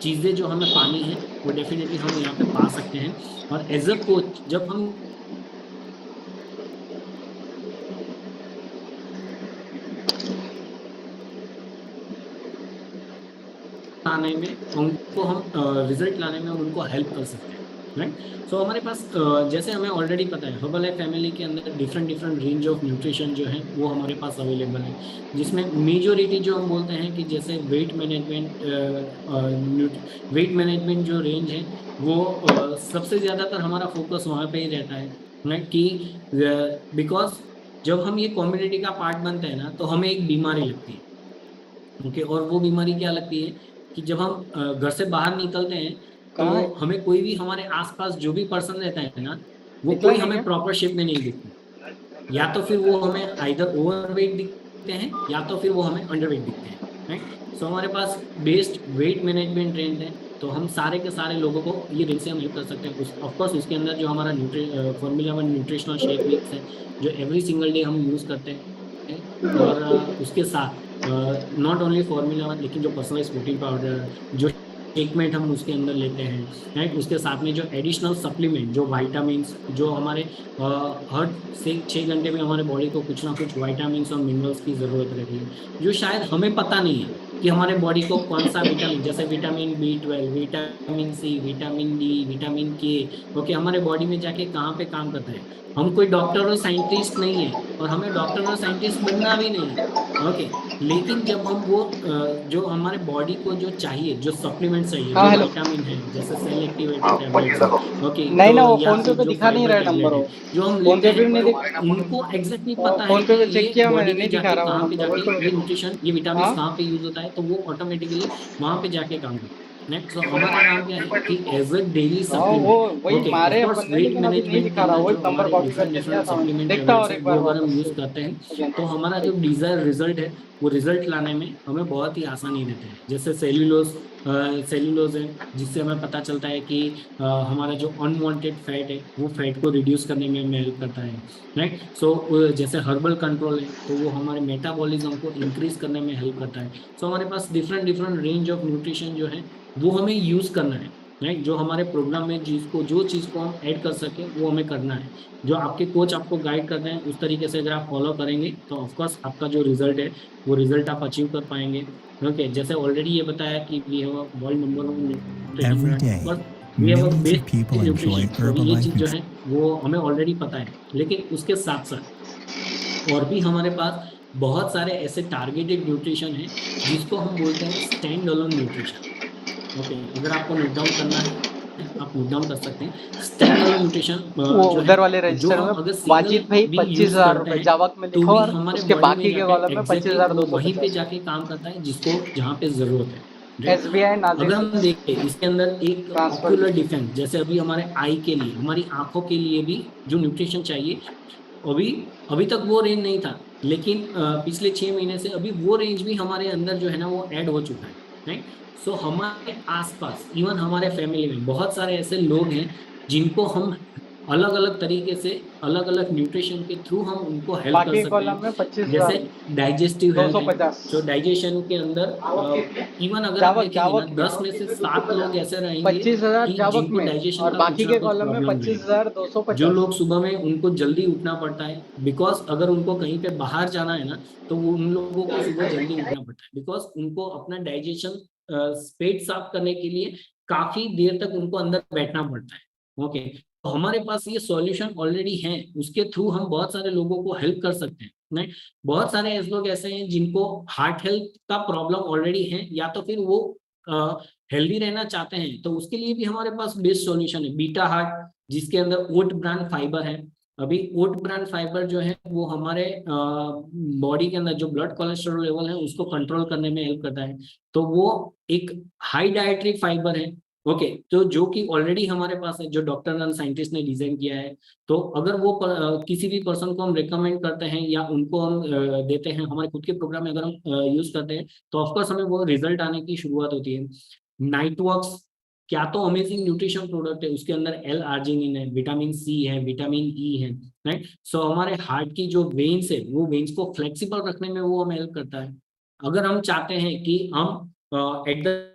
चीज़ें जो हमें पानी है वो डेफिनेटली हम यहाँ पे पा सकते हैं। और एज अ कोच जब हम आने में उनको हम रिजल्ट लाने में उनको हेल्प कर सकते हैं, राइट। सो हमारे पास जैसे हमें ऑलरेडी पता है हर्बलाइफ फैमिली के अंदर डिफरेंट रेंज ऑफ न्यूट्रिशन जो है वो हमारे पास अवेलेबल है, जिसमें मेजोरिटी जो हम बोलते हैं कि जैसे वेट मैनेजमेंट जो रेंज है वो सबसे ज़्यादातर हमारा फोकस वहाँ पे ही रहता है, राइट। कि बिकॉज जब हम ये कम्युनिटी का पार्ट बनते हैं ना तो हमें एक बीमारी लगती है, ओके। और वो बीमारी क्या लगती है कि जब हम घर से बाहर निकलते हैं तो हमें कोई भी हमारे आसपास जो भी पर्सन रहता है ना वो कोई हमें प्रॉपर शेप में नहीं दिखता, या तो फिर वो हमें आइदर ओवरवेट दिखते हैं या तो फिर वो हमें अंडरवेट दिखते हैं, राइट। सो हमारे पास बेस्ड वेट मैनेजमेंट रेंज है, तो हम सारे के सारे लोगों को ये रेंज से हम हेल्प कर सकते हैं। ऑफकोर्स उसके अंदर जो हमारा फॉर्मूला 1 न्यूट्रिशनल शेक मिक्स है जो एवरी सिंगल डे हम यूज़ करते हैं, और उसके साथ नॉट ओनली फॉर्मूला 1 लेकिन जो पर्सनलाइज प्रोटीन पाउडर, जो सेकमेंट हम उसके अंदर लेते हैं, राइट। उसके साथ में जो एडिशनल सप्लीमेंट, जो वाइटामिन्स, जो हमारे हर से 6 घंटे में हमारे बॉडी को कुछ ना कुछ वाइटामिन्स और मिनरल्स की ज़रूरत रहती है, जो शायद हमें पता नहीं है कि हमारे बॉडी को कौन सा विटामिन, जैसे vitamin B12, vitamin C, vitamin D, vitamin K, okay, हमारे बॉडी में जाके कहाँ पे काम करता है। हम कोई डॉक्टर और साइंटिस्ट नहीं है, और हमें डॉक्टर और साइंटिस्ट बनना भी नहीं है, ओके। लेकिन जब हम वो जो हमारे बॉडी को जो चाहिए, जो सप्लीमेंट चाहिए, हाँ जो हेलो। विटामिन है, जैसे सेल एक्टिवेटेड टैबलेट्स है, ओके, नहीं ना, तो वो या फोन पे फिर तो जो दिखा नहीं फाइबर रहा टैबलेट नंबर, है वो जो हम फोन लेते पे भी हैं, नहीं तो दिख। उनको एग्जैक्टली पता है फोन कि पे तो चेक ये किया बॉडी मैंने, में नहीं दिखा जाके रहा वो कहाँ पे नंबर, जाके वही ये तो। न्यूट्रिशन, ये विटामिन हाँ कहाँ पे यूज होता है, तो वो ऑटोमेटिकली वहां पे जाके काम करता है। नेक्स्ट, तो हमारा काम क्या है कि एज ए डेली हाँ, वो सप्लीमेंट, वही ओके, ऑफ मारे कोर्स अपन ने, वेट लेकिन अभी नहीं मैनेजमेंट के दिखा रहा, अंदर वही जो नंबर हमारे कॉपी कर डिफरेंट लेते हैं डिफरेंट समझ। सप्लीमेंट देखता टैबलेट्स और है, एक वो बार अगर हम वापस यूज से करते हैं, again। तो हमारा जो डिजायर रिजल्ट है, वो रिजल्ट लाने में हमें बहुत ही आसानी रहता है। जैसे सेल्यूलोज है, जिससे हमें पता चलता है कि हमारा जो अनवांटेड फैट है, वो फैट को रिड्यूस करने में हमें हेल्प करता है, राइट। सो जैसे हर्बल कंट्रोल है, तो वो हमारे मेटाबॉलिज्म को इंक्रीज करने में हेल्प करता है। सो हमारे पास different different range of nutrition जो है, वो हमें यूज करना है, राइट। जो हमारे प्रोग्राम में जिसको जो चीज को हम ऐड कर सके, वो हमें करना है। जो आपके कोच आपको गाइड कर रहे हैं, उस तरीके से अगर आप फॉलो करेंगे, तो ऑफकोर्स आपका जो रिजल्ट है, वो रिजल्ट आप अचीव कर पाएंगे। ओके, जैसे ऑलरेडी ये बताया कि we have a world number 1 nutrition Every brand, day, but we have a millions of best people enjoy nutrition. तो अभी ये चीज Herbalife जो है, वो हमें ऑलरेडी पता है, लेकिन उसके साथ साथ और भी हमारे पास बहुत सारे ऐसे टारगेटेड न्यूट्रिशन है, जिसको हम बोलते हैं स्टैंड अलोन न्यूट्रिशन। ओके, अगर आपको नोट डाउन करना है, आप नोट डाउन कर सकते हैं। स्टैंड अलोन न्यूट्रिशन वो जो है, उधर वाले जो रजिस्टर हम में अगर सिंगल वाजिद भाई भी यूज 25,000 करते रुपए हैं, जावक में तो लिखो, भी और हमारे उसके बॉडी में बाकी के जाके कॉलम में एग्जैक्टली वो वहीं पे 25,250। जाके काम करता है, जिसको जहाँ पे जरूरत है, राइट। SBI नाजिर अगर हम 6 देखें इसके अंदर एक ट्रांसफर ऑक्यूलर लिखो। डिफेंस, जैसे अभी हमारे आई के लिए, हमारी आंखों के लिए भी जो न्यूट्रिशन चाहिए, अभी अभी तक वो रेंज नहीं था, लेकिन पिछले 6 महीने से अभी वो रेंज भी हमारे अंदर जो है ना, वो ऐड हो चुका है, राइट। सो हमारे आसपास, इवन हमारे फैमिली में बहुत सारे ऐसे लोग हैं, जिनको हम अलग अलग तरीके से, अलग अलग न्यूट्रिशन के थ्रू हम उनको हेल्प कर बाकी के सकते कॉलम हैं। में जैसे 25,000, डाइजेस्टिव हेल्थ है, 250। जो डाइजेशन के अंदर इवन अगर आप जावक देखेंगे ना, जावक 10 में से 7 लोग ऐसे रहेंगे 25,000 कि जावक जिनको में, डाइजेशन और का बाकी कुछ ना के कुछ कॉलम में प्रॉब्लम रहेगा। जो 25,250। लोग सुबह में उनको जल्दी उठना पड़ता है, बिकॉज अगर उनको कहीं पे बाहर जाना है ना, तो वो उन लोगों को सुबह जल्दी उठना पड़ता है, बिकॉज उनको अपना डाइजेशन पेट साफ करने के लिए काफी देर तक उनको अंदर बैठना पड़ता है, ओके। तो हमारे पास ये सॉल्यूशन ऑलरेडी है, उसके थ्रू हम बहुत सारे लोगों को हेल्प कर सकते हैं, नहीं। बहुत सारे ऐसे लोग ऐसे हैं जिनको हार्ट हेल्थ का प्रॉब्लम ऑलरेडी है, या तो फिर वो हेल्दी रहना चाहते हैं, तो उसके लिए भी हमारे पास बेस्ट सॉल्यूशन है बीटा हार्ट, जिसके अंदर ओट ब्रांड फाइबर है। अभी ओट ब्रांड फाइबर जो है, वो हमारे बॉडी के अंदर जो ब्लड कोलेस्ट्रॉल लेवल है, उसको कंट्रोल करने में हेल्प करता है। तो वो एक हाई डाइटरी फाइबर है, ओके। तो जो कि ऑलरेडी हमारे पास है, जो डॉक्टर एंड साइंटिस्ट ने डिजाइन किया है। तो अगर वो किसी भी पर्सन को हम रिकमेंड करते हैं, या उनको हम देते हैं हमारे खुद के प्रोग्राम में, अगर हम यूज करते हैं, तो ऑफकोर्स हमें वो रिजल्ट आने की शुरुआत होती है। नाइटवर्क्स, क्या तो अमेजिंग न्यूट्रिशन प्रोडक्ट है, उसके अंदर एल आर्जिनिन है, विटामिन सी है, विटामिन ई है, राइट। सो हमारे हार्ट की जो वेन्स है, वो वेन्स को फ्लेक्सिबल रखने में वो हमें हेल्प करता है। अगर हम चाहते हैं कि हम एट द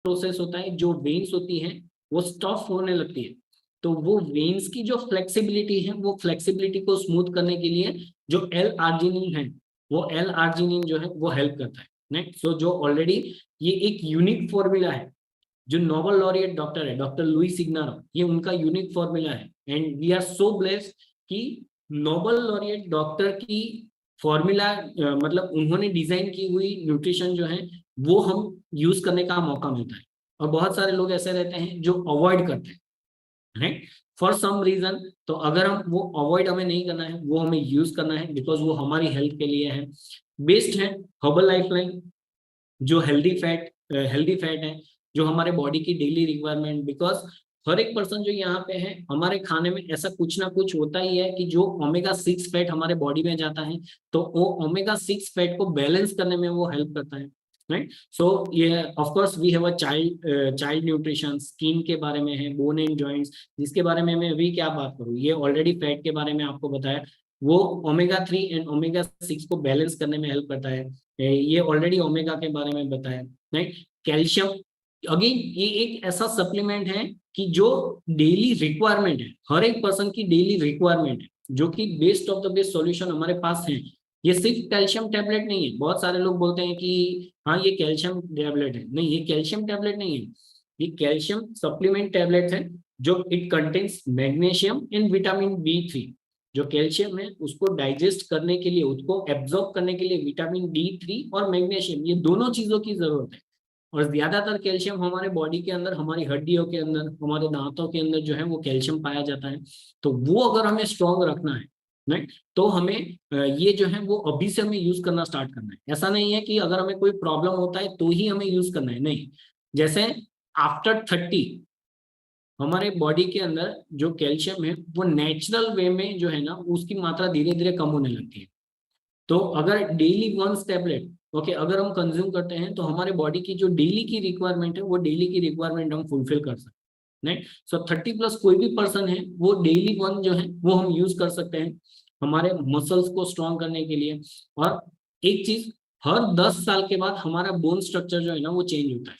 प्रोसेस होता है, जो वेन्स होती हैं वो स्टॉप होने लगती है, तो वो वेन्स की जो फ्लेक्सिबिलिटी है, वो फ्लेक्सिबिलिटी को स्मूथ करने के लिए जो एल आर्जिनिन है, वो एल आर्जिनिन जो है वो हेल्प करता है, नेक्स्ट। सो जो ऑलरेडी ये एक यूनिक फॉर्मूला है, जो नोबेल लॉरिएट डॉक्टर है, डॉक्टर लुइस इग्नारो, ये उनका यूनिक फॉर्मूला है, and we are so blessed कि नोबेल लॉरिएट डॉक्टर की फॉर्मूला, मतलब उन्होंने डिजाइन की हुई न्यूट्रिशन जो है, वो हम यूज करने का मौका मिलता है। और बहुत सारे लोग ऐसे रहते हैं जो अवॉइड करते हैं, राइट, फॉर सम रीजन। तो अगर हम वो अवॉइड हमें नहीं करना है, वो हमें यूज करना है, बिकॉज वो हमारी हेल्थ के लिए है। बेस्ट है हर्बल लाइफलाइन, जो हेल्दी फैट है, जो हमारे बॉडी की डेली रिक्वायरमेंट, बिकॉज हर एक पर्सन जो यहाँ पे है, हमारे खाने में ऐसा कुछ ना कुछ होता ही है कि जो ओमेगा 6 फैट हमारे बॉडी में जाता है, तो वो ओमेगा 6 फैट को बैलेंस करने में वो हेल्प करता है, राइट। सो ये of course we have a child nutrition, skin के बारे में है, बोन एंड जॉइंट्स, जिसके बारे में मैं अभी क्या बात करूँ, ये ऑलरेडी फैट के बारे में आपको बताया। वो ओमेगा 3 एंड ओमेगा 6 को बैलेंस करने में हेल्प करता है। ये ऑलरेडी ओमेगा के बारे में बताया, राइट। कैल्शियम अगेन ये एक ऐसा सप्लीमेंट है कि जो डेली रिक्वायरमेंट है, हर एक पर्सन की डेली रिक्वायरमेंट है, जो कि best of the best solution हमारे पास है। ये सिर्फ कैल्शियम टैबलेट नहीं है। बहुत सारे लोग बोलते हैं कि हाँ ये कैल्शियम टैबलेट है, नहीं ये कैल्शियम टैबलेट नहीं है, ये कैल्शियम सप्लीमेंट टैबलेट है जो it contains magnesium and vitamin B3। जो कैल्शियम है उसको डाइजेस्ट करने के लिए, उसको एब्जॉर्ब करने के लिए विटामिन D3 और मैग्नीशियम, ये दोनों चीजों की जरूरत है। और ज्यादातर कैल्शियम हमारे बॉडी के अंदर, हमारी हड्डियों के अंदर, हमारे दांतों के अंदर जो है वो कैल्शियम पाया जाता है। तो वो अगर हमें स्ट्रॉन्ग रखना है, राइट, तो हमें ये जो है वो अभी से हमें यूज करना स्टार्ट करना है। ऐसा नहीं है कि अगर हमें कोई प्रॉब्लम होता है तो ही हमें यूज करना है, नहीं। जैसे आफ्टर 30 हमारे बॉडी के अंदर जो कैल्शियम है वो नेचुरल वे में जो है ना उसकी मात्रा धीरे धीरे कम होने लगती है। तो अगर डेली 1 टैबलेट ओके अगर हम कंज्यूम करते हैं तो हमारे बॉडी की जो डेली की रिक्वायरमेंट है वो डेली की रिक्वायरमेंट हम फुलफिल कर सकते हैं, राइट। सो 30+ कोई भी पर्सन है वो डेली 1 जो है वो हम यूज कर सकते हैं हमारे मसल्स को स्ट्रॉन्ग करने के लिए। और एक चीज, हर 10 साल के बाद हमारा बोन स्ट्रक्चर जो है ना वो चेंज होता है।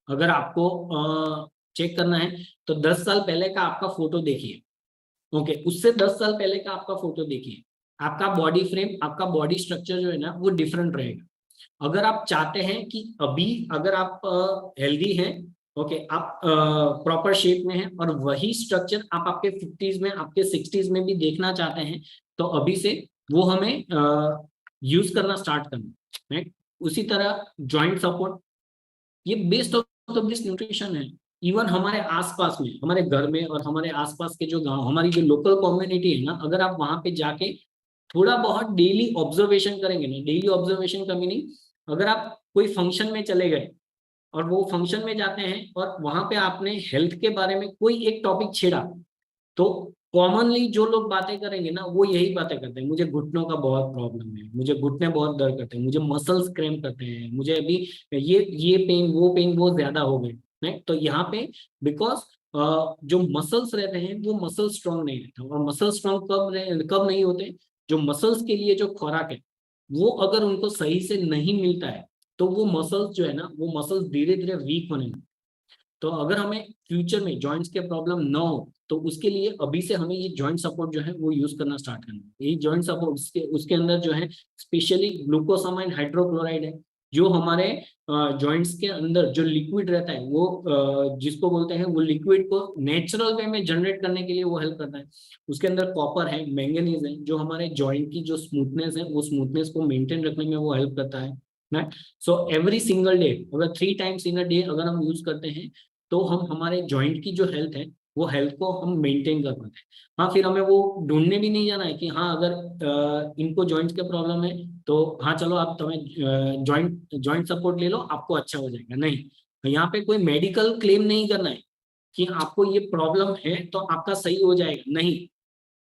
अगर आपको चेक करना है तो 10 साल पहले का आपका फोटो देखिए, ओके उससे 10 साल पहले का आपका फोटो देखिए, आपका बॉडी फ्रेम, आपका बॉडी स्ट्रक्चर जो है ना वो डिफरेंट रहेगा। अगर आप चाहते हैं कि अभी अगर आप हेल्दी हैं, ओके आप प्रॉपर शेप में हैं और वही स्ट्रक्चर आप आपके 50s में, आपके 60s में भी देखना चाहते हैं, तो अभी से वो हमें यूज करना स्टार्ट करना, राइट। उसी तरह जॉइंट सपोर्ट, ये best of the best nutrition है। इवन हमारे आसपास में, हमारे घर में और हमारे आसपास के जो गांव, हमारी जो लोकल कम्युनिटी है ना, अगर आप वहां पे जाके थोड़ा बहुत डेली ऑब्जर्वेशन करेंगे ना, डेली ऑब्जर्वेशन का मीनिंग, अगर आप कोई फंक्शन में चले गए और वो फंक्शन में जाते हैं और वहां पे आपने हेल्थ के बारे में कोई एक टॉपिक छेड़ा, तो कॉमनली जो लोग बातें करेंगे ना वो यही बातें करते हैं, मुझे घुटनों का बहुत प्रॉब्लम है, मुझे घुटने बहुत दर्द करते हैं, मुझे मसल्स क्रैम्प करते हैं, मुझे अभी ये पेन वो ज्यादा हो गए, राइट। तो यहाँ पे बिकॉज जो मसल्स रहते हैं वो मसल स्ट्रांग नहीं रहते। और मसल स्ट्रांग कब नहीं होते, जो मसल्स के लिए जो खुराक है वो अगर उनको सही से नहीं मिलता है तो वो मसल्स जो है ना वो मसल्स धीरे धीरे वीक होने लगते हैं। तो अगर हमें फ्यूचर में जॉइंट्स के प्रॉब्लम ना हो तो उसके लिए अभी से हमें ये जॉइंट सपोर्ट जो है वो यूज करना स्टार्ट करना है। ये जॉइंट सपोर्ट उसके अंदर जो है स्पेशली ग्लूकोसामाइन हाइड्रोक्लोराइड है, जो हमारे जॉइंट्स के अंदर जो लिक्विड रहता है वो जिसको बोलते हैं, वो लिक्विड को नेचुरल वे में जनरेट करने के लिए वो हेल्प करता है। उसके अंदर कॉपर है, मैंगनीज है, जो हमारे जॉइंट की जो स्मूथनेस है वो स्मूथनेस को मेंटेन रखने में वो हेल्प करता है, right. So every single day अगर 3 टाइम्स इन अ डे अगर हम यूज करते हैं तो हम हमारे जॉइंट की जो हेल्थ है वो हेल्थ को हम मेंटेन कर पाते हैं। हाँ फिर हमें वो ढूंढने भी नहीं जाना है कि हाँ अगर इनको जॉइंट के प्रॉब्लम है तो हाँ चलो आप तुम्हें जॉइंट सपोर्ट ले लो आपको अच्छा हो जाएगा, नहीं। यहाँ पे कोई मेडिकल क्लेम नहीं करना है कि आपको ये प्रॉब्लम है तो आपका सही हो जाएगा, नहीं।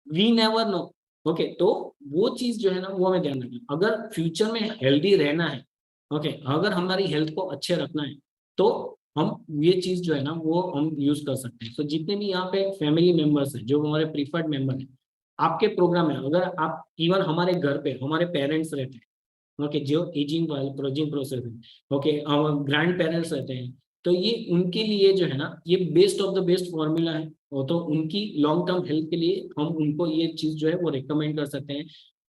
We never know, okay. तो वो चीज जो है ना वो हमें ध्यान रखना। अगर फ्यूचर में हेल्दी रहना है, ओके अगर हमारी हेल्थ को अच्छे रखना है तो हम ये चीज जो है ना वो हम यूज कर सकते हैं। तो जितने भी यहाँ पे फैमिली मेंबर्स हैं, जो हमारे प्रीफर्ड मेंबर हैं, आपके प्रोग्राम है, अगर आप इवन हमारे घर पे हमारे पेरेंट्स रहते हैं, ओके जो एजिंग प्रोसेस है, ओके ग्रैंड पेरेंट्स रहते हैं, तो ये उनके लिए जो है ना ये best of the best formula है। और तो उनकी लॉन्ग टर्म हेल्थ के लिए हम उनको ये चीज जो है वो रिकमेंड कर सकते हैं।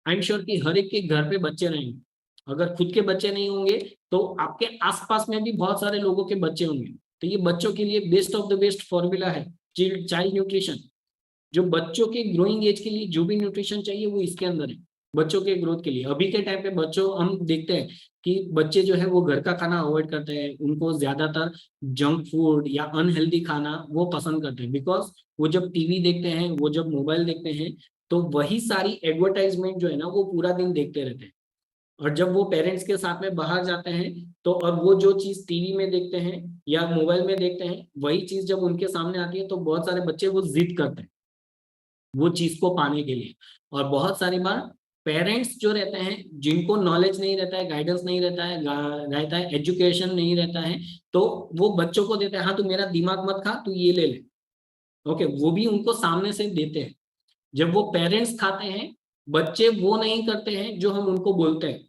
आई एम श्योर कि हर एक के घर पे बच्चे रहेंगे, अगर खुद के बच्चे नहीं होंगे तो आपके आसपास में भी बहुत सारे लोगों के बच्चे होंगे, तो ये बच्चों के लिए best of the best formula है चाइल्ड न्यूट्रिशन। जो बच्चों के ग्रोइंग एज के लिए जो भी न्यूट्रिशन चाहिए वो इसके अंदर है, बच्चों के ग्रोथ के लिए। अभी के टाइम पे बच्चों हम देखते हैं कि बच्चे जो है वो घर का खाना अवॉइड करते हैं, उनको ज्यादातर जंक फूड या अनहेल्दी खाना वो पसंद करते हैं, बिकॉज वो जब टीवी देखते हैं, वो जब मोबाइल देखते हैं, तो वही सारी एडवर्टाइजमेंट जो है ना वो पूरा दिन देखते रहते हैं। और जब वो पेरेंट्स के साथ में बाहर जाते हैं तो और वो जो चीज टीवी में देखते हैं या मोबाइल में देखते हैं वही चीज जब उनके सामने आती है तो बहुत सारे बच्चे वो जिद करते हैं वो चीज को पाने के लिए। और बहुत सारी बार पेरेंट्स जो रहते हैं जिनको नॉलेज नहीं रहता है, गाइडेंस नहीं रहता है एजुकेशन नहीं रहता है, तो वो बच्चों को देते हैं, हाँ तू मेरा दिमाग मत खा, तू ये ले ले, ओके वो भी उनको सामने से देते हैं। जब वो पेरेंट्स खाते हैं, बच्चे वो नहीं करते हैं जो हम उनको बोलते हैं,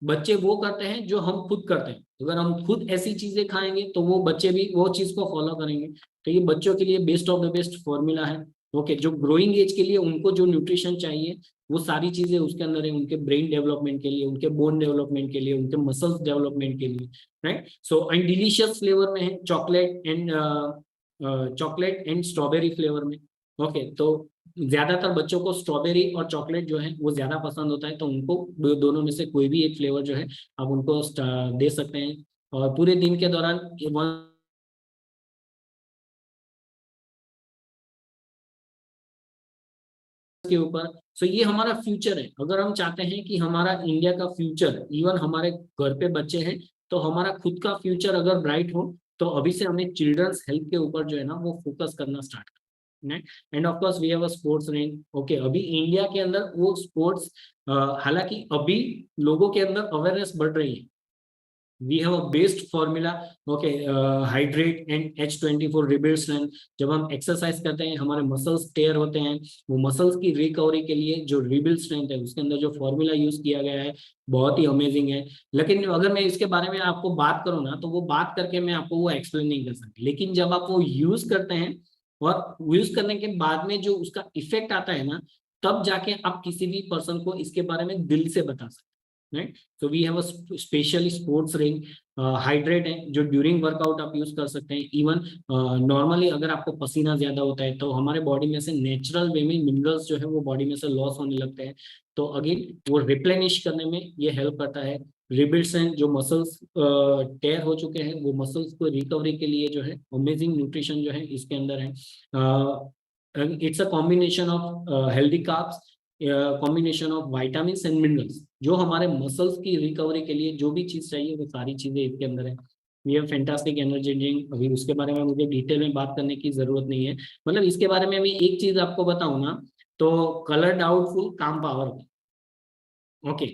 बच्चे वो करते हैं जो हम खुद करते हैं। अगर हम खुद ऐसी चीजें खाएंगे तो वो बच्चे भी वो चीज को फॉलो करेंगे। तो ये बच्चों के लिए best of the best formula है। ओके, जो ग्रोइंग एज के लिए उनको जो न्यूट्रिशन चाहिए वो सारी चीजें उसके अंदर है, उनके ब्रेन डेवलपमेंट के लिए, उनके बोन डेवलपमेंट के लिए, उनके मसल्स डेवलपमेंट के लिए, right. So and delicious flavour में है, चॉकलेट एंड स्ट्रॉबेरी फ्लेवर में। ओके, तो ज्यादातर बच्चों को स्ट्रॉबेरी और चॉकलेट जो है वो ज्यादा पसंद होता है, तो उनको दोनों में से कोई भी एक फ्लेवर जो है आप उनको दे सकते हैं। और पूरे दिन के दौरान के ऊपर। सो ये हमारा फ्यूचर है। अगर हम चाहते हैं कि हमारा इंडिया का फ्यूचर, इवन हमारे घर पे बच्चे हैं, तो हमारा खुद का फ्यूचर अगर ब्राइट हो, तो अभी से हमें चिल्ड्रंस हेल्थ के ऊपर जो है ना वो फोकस करना स्टार्ट करना है। And of course we have a sports range. Okay, अभी इंडिया के अंदर वो स्पोर्ट्स, हालांकि अभी लोगों के अंदर अवेयरनेस बढ़ रही है। we have a based formula, okay, hydrate and H24 rebuild strength। जब हम एक्सरसाइज करते हैं हमारे मसल्स टेयर होते हैं, वो मसल्स की रिकवरी के लिए जो रिबिल्ड स्ट्रेंथ है उसके अंदर जो फॉर्मूला यूज किया गया है बहुत ही अमेजिंग है। लेकिन अगर मैं इसके बारे में आपको बात करूँ ना, तो वो बात करके मैं आपको वो एक्सप्लेन नहीं कर सकती। लेकिन जब आप वो यूज करते हैं और यूज करने के बाद में जो उसका इफेक्ट आता है ना, तब जाके आप किसी भी पर्सन को इसके बारे में दिल से बता सकते हैं, right. So we have a specially sports range. Hydrate है जो ड्यूरिंग वर्कआउट आप यूज कर सकते हैं। इवन नॉर्मली अगर आपको पसीना ज्यादा होता है तो हमारे बॉडी में से नेचुरल वे में मिनरल्स जो है वो बॉडी में से लॉस होने लगते हैं, तो अगेन वो रिप्लेनिश करने में ये हेल्प करता है। रिबिल्ड्स हैं, जो मसल्स टेयर हो चुके हैं वो मसल्स को रिकवरी के लिए जो है अमेजिंग न्यूट्रिशन जो है इसके अंदर है। It's a combination of healthy carbs, combination of vitamins and minerals, जो हमारे मसल्स की रिकवरी के लिए जो भी चीज चाहिए वो सारी चीजें इसके अंदर है। We have fantastic energy drink. अभी उसके बारे में मुझे डिटेल में बात करने की जरूरत नहीं है। मतलब इसके बारे में मैं एक चीज आपको बताऊं ना, तो कलर डाउटफुल काम पावर। ओके,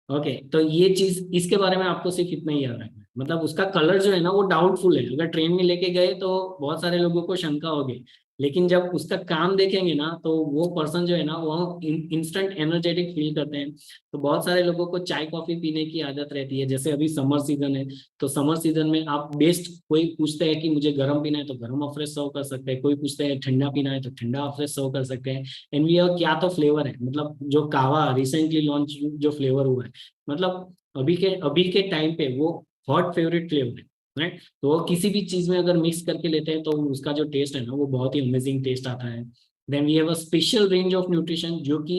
ओके, तो ये चीज इसके बारे में आपको सिर्फ इतना ही याद रखना है। मतलब उसका कलर जो है ना वो डाउटफुल है। अगर ट्रेन में लेके गए तो बहुत सारे लोगों को शंका होगी, लेकिन जब उसका काम देखेंगे ना तो वो पर्सन जो है ना वो इंस्टेंट एनर्जेटिक फील करते हैं। तो बहुत सारे लोगों को चाय कॉफी पीने की आदत रहती है, जैसे अभी समर सीजन है, तो समर सीजन में आप बेस्ट, कोई पूछते हैं कि मुझे गर्म पीना है तो गर्म अफ्रेश सर्व कर सकते हैं, कोई पूछते हैं ठंडा पीना है तो ठंडा अफ्रेश सर्व कर सकते हैं। एंड वी क्या तो फ्लेवर है, मतलब जो कावा रिसेंटली लॉन्च जो फ्लेवर हुआ है, मतलब अभी के टाइम पे वो हॉट फेवरेट फ्लेवर है, राइट। तो वो किसी भी चीज में अगर मिक्स करके लेते हैं तो उसका जो टेस्ट है ना वो बहुत ही अमेजिंग टेस्ट आता है। Then we have a special range of nutrition जो कि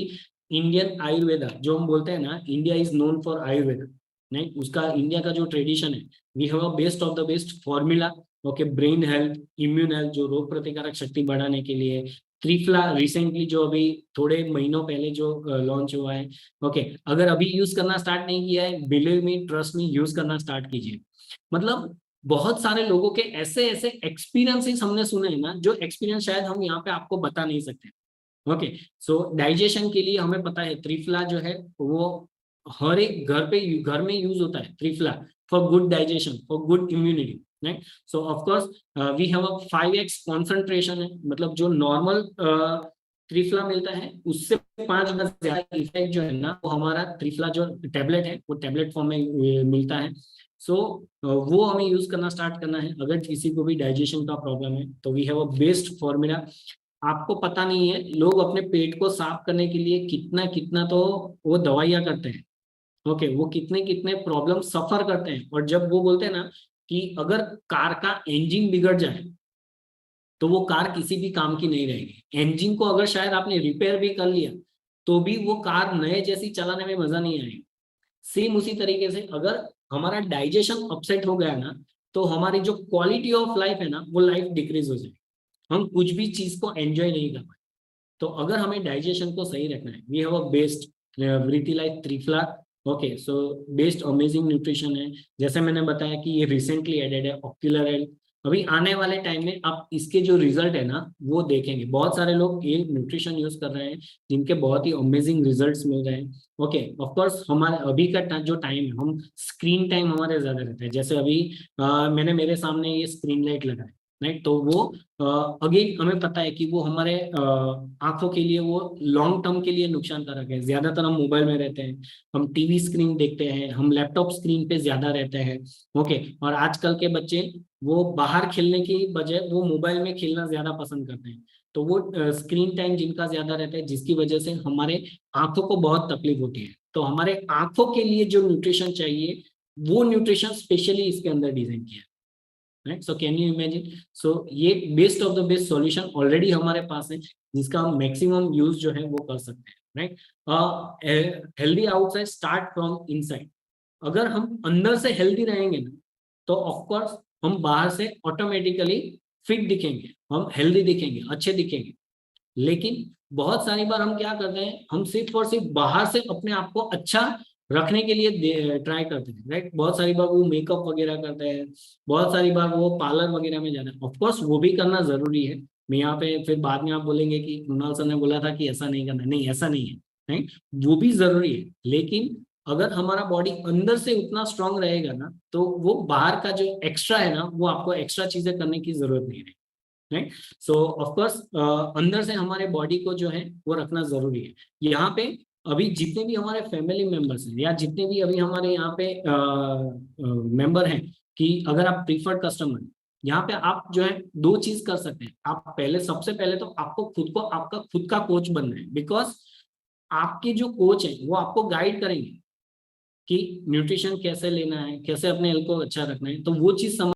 इंडियन आयुर्वेदा, जो हम बोलते हैं ना India is known for Ayurveda, नहीं, उसका इंडिया का जो ट्रेडिशन है, we have a best of the best formula. Okay, brain health, immune health, जो रोग प्रतिकारक शक्ति बढ़ाने के लिए। त्रिफला रिसेंटली जो अभी थोड़े महीनों पहले जो लॉन्च हुआ है। ओके, अगर अभी यूज करना स्टार्ट नहीं किया है, believe me, trust me, use करना स्टार्ट कीजिए। मतलब बहुत सारे लोगों के ऐसे ऐसे एक्सपीरियंसेस हमने सुने हैं ना, जो एक्सपीरियंस शायद हम यहाँ पे आपको बता नहीं सकते। ओके, सो डाइजेशन के लिए हमें पता है त्रिफला जो है वो हर एक घर में यूज होता है triphala, for good digestion, for good immunity, right. So of course we have a 5x concentration है, मतलब जो नॉर्मल त्रिफला मिलता है उससे 5 गुना ज्यादा इफेक्ट जो है ना वो हमारा त्रिफला जो टैबलेट है वो टैबलेट फॉर्म में मिलता है। सो वो हमें यूज करना स्टार्ट करना है अगर किसी को भी डाइजेशन का प्रॉब्लम है। तो we have a best formula. आपको पता नहीं है लोग अपने पेट को साफ करने के लिए कितना कितना तो वो दवाइयां करते हैं। ओके, वो कितने कितने प्रॉब्लम सफर करते हैं। और जब वो बोलते हैं ना कि अगर कार का इंजन बिगड़ जाए तो वो कार किसी भी काम की नहीं रहेगी। इंजन को अगर शायद आपने रिपेयर भी कर लिया तो भी वो कार नए जैसी चलाने में मजा नहीं आएगी। सेम उसी तरीके से अगर हमारा डाइजेशन अपसेट हो गया ना, तो हमारी जो क्वालिटी ऑफ लाइफ है ना वो लाइफ डिक्रीज हो जाएगी, हम कुछ भी चीज को एंजॉय नहीं कर पाए। तो अगर हमें डाइजेशन को सही रखना है, वी हैव अ बेस्ट वृति life triphala. Okay, so best amazing nutrition है। जैसे मैंने बताया कि ये रिसेंटली एडेड है ऑक्यूलर हेल्थ। अभी आने वाले टाइम में आप इसके जो रिजल्ट है ना वो देखेंगे। बहुत सारे लोग ये न्यूट्रिशन यूज कर रहे हैं जिनके बहुत ही अमेजिंग रिजल्ट्स मिल रहे हैं। ओके, ऑफ कोर्स हमारे अभी का जो टाइम है, हम स्क्रीन टाइम हमारे ज्यादा रहता है। जैसे अभी मैंने मेरे सामने ये स्क्रीन लाइट लगा है, राइट। तो वो अगेन हमें पता है कि वो हमारे आंखों के लिए वो लॉन्ग टर्म के लिए नुकसानकारक है। ज्यादातर हम मोबाइल में रहते हैं, हम टीवी स्क्रीन देखते हैं, हम लैपटॉप स्क्रीन पे ज्यादा रहते हैं। ओके, और आजकल के बच्चे वो बाहर खेलने की बजाय वो मोबाइल में खेलना ज्यादा पसंद करते हैं। तो वो स्क्रीन टाइम जिनका ज्यादा रहता है, जिसकी वजह से हमारे आंखों को बहुत तकलीफ होती है। तो हमारे आंखों के लिए जो न्यूट्रिशन चाहिए वो न्यूट्रिशन स्पेशली इसके अंदर डिजाइन किया है, right. So can you imagine, so ये best of the best solution already हमारे पास है, जिसका हम मैक्सिमम यूज जो है वो कर सकते हैं, right. Healthy outside start from inside. अगर हम अंदर से हेल्दी रहेंगे ना, तो ऑफकोर्स हम बाहर से ऑटोमेटिकली फिट दिखेंगे, हम हेल्दी दिखेंगे, अच्छे दिखेंगे। लेकिन बहुत सारी बार हम क्या करते हैं, हम सिर्फ और सिर्फ बाहर से अपने आप को अच्छा रखने के लिए ट्राई करते हैं, राइट। बहुत सारी बार वो मेकअप वगैरह करते हैं, बहुत सारी बार वो पार्लर वगैरह में जाते हैं। ऑफकोर्स वो भी करना जरूरी है। मैं यहाँ पे फिर बाद में आप बोलेंगे कि कुणाल सर ने बोला था कि ऐसा नहीं करना, नहीं ऐसा नहीं है, राइट। वो भी जरूरी है, लेकिन अगर हमारा बॉडी अंदर से उतना स्ट्रांग रहेगा ना, तो वो बाहर का जो एक्स्ट्रा है ना, वो आपको एक्स्ट्रा चीजें करने की जरूरत नहीं है, राइट। सो ऑफकोर्स अंदर से हमारे बॉडी को जो है वो रखना जरूरी है। यहाँ पे अभी जितने भी हमारे फैमिली मेंबर्स हैं, या जितने भी अभी हमारे यहाँ पे मेंबर हैं, कि अगर आप प्रीफर्ड कस्टमर, यहाँ पे आप जो है दो चीज कर सकते हैं। आप पहले, सबसे पहले तो आपको खुद को आपका खुद का कोच बनना है, बिकॉज आपके जो कोच है वो आपको गाइड करेंगे कि न्यूट्रिशन कैसे लेना है, कैसे अपने हेल्थ को अच्छा रखना है। तो वो चीज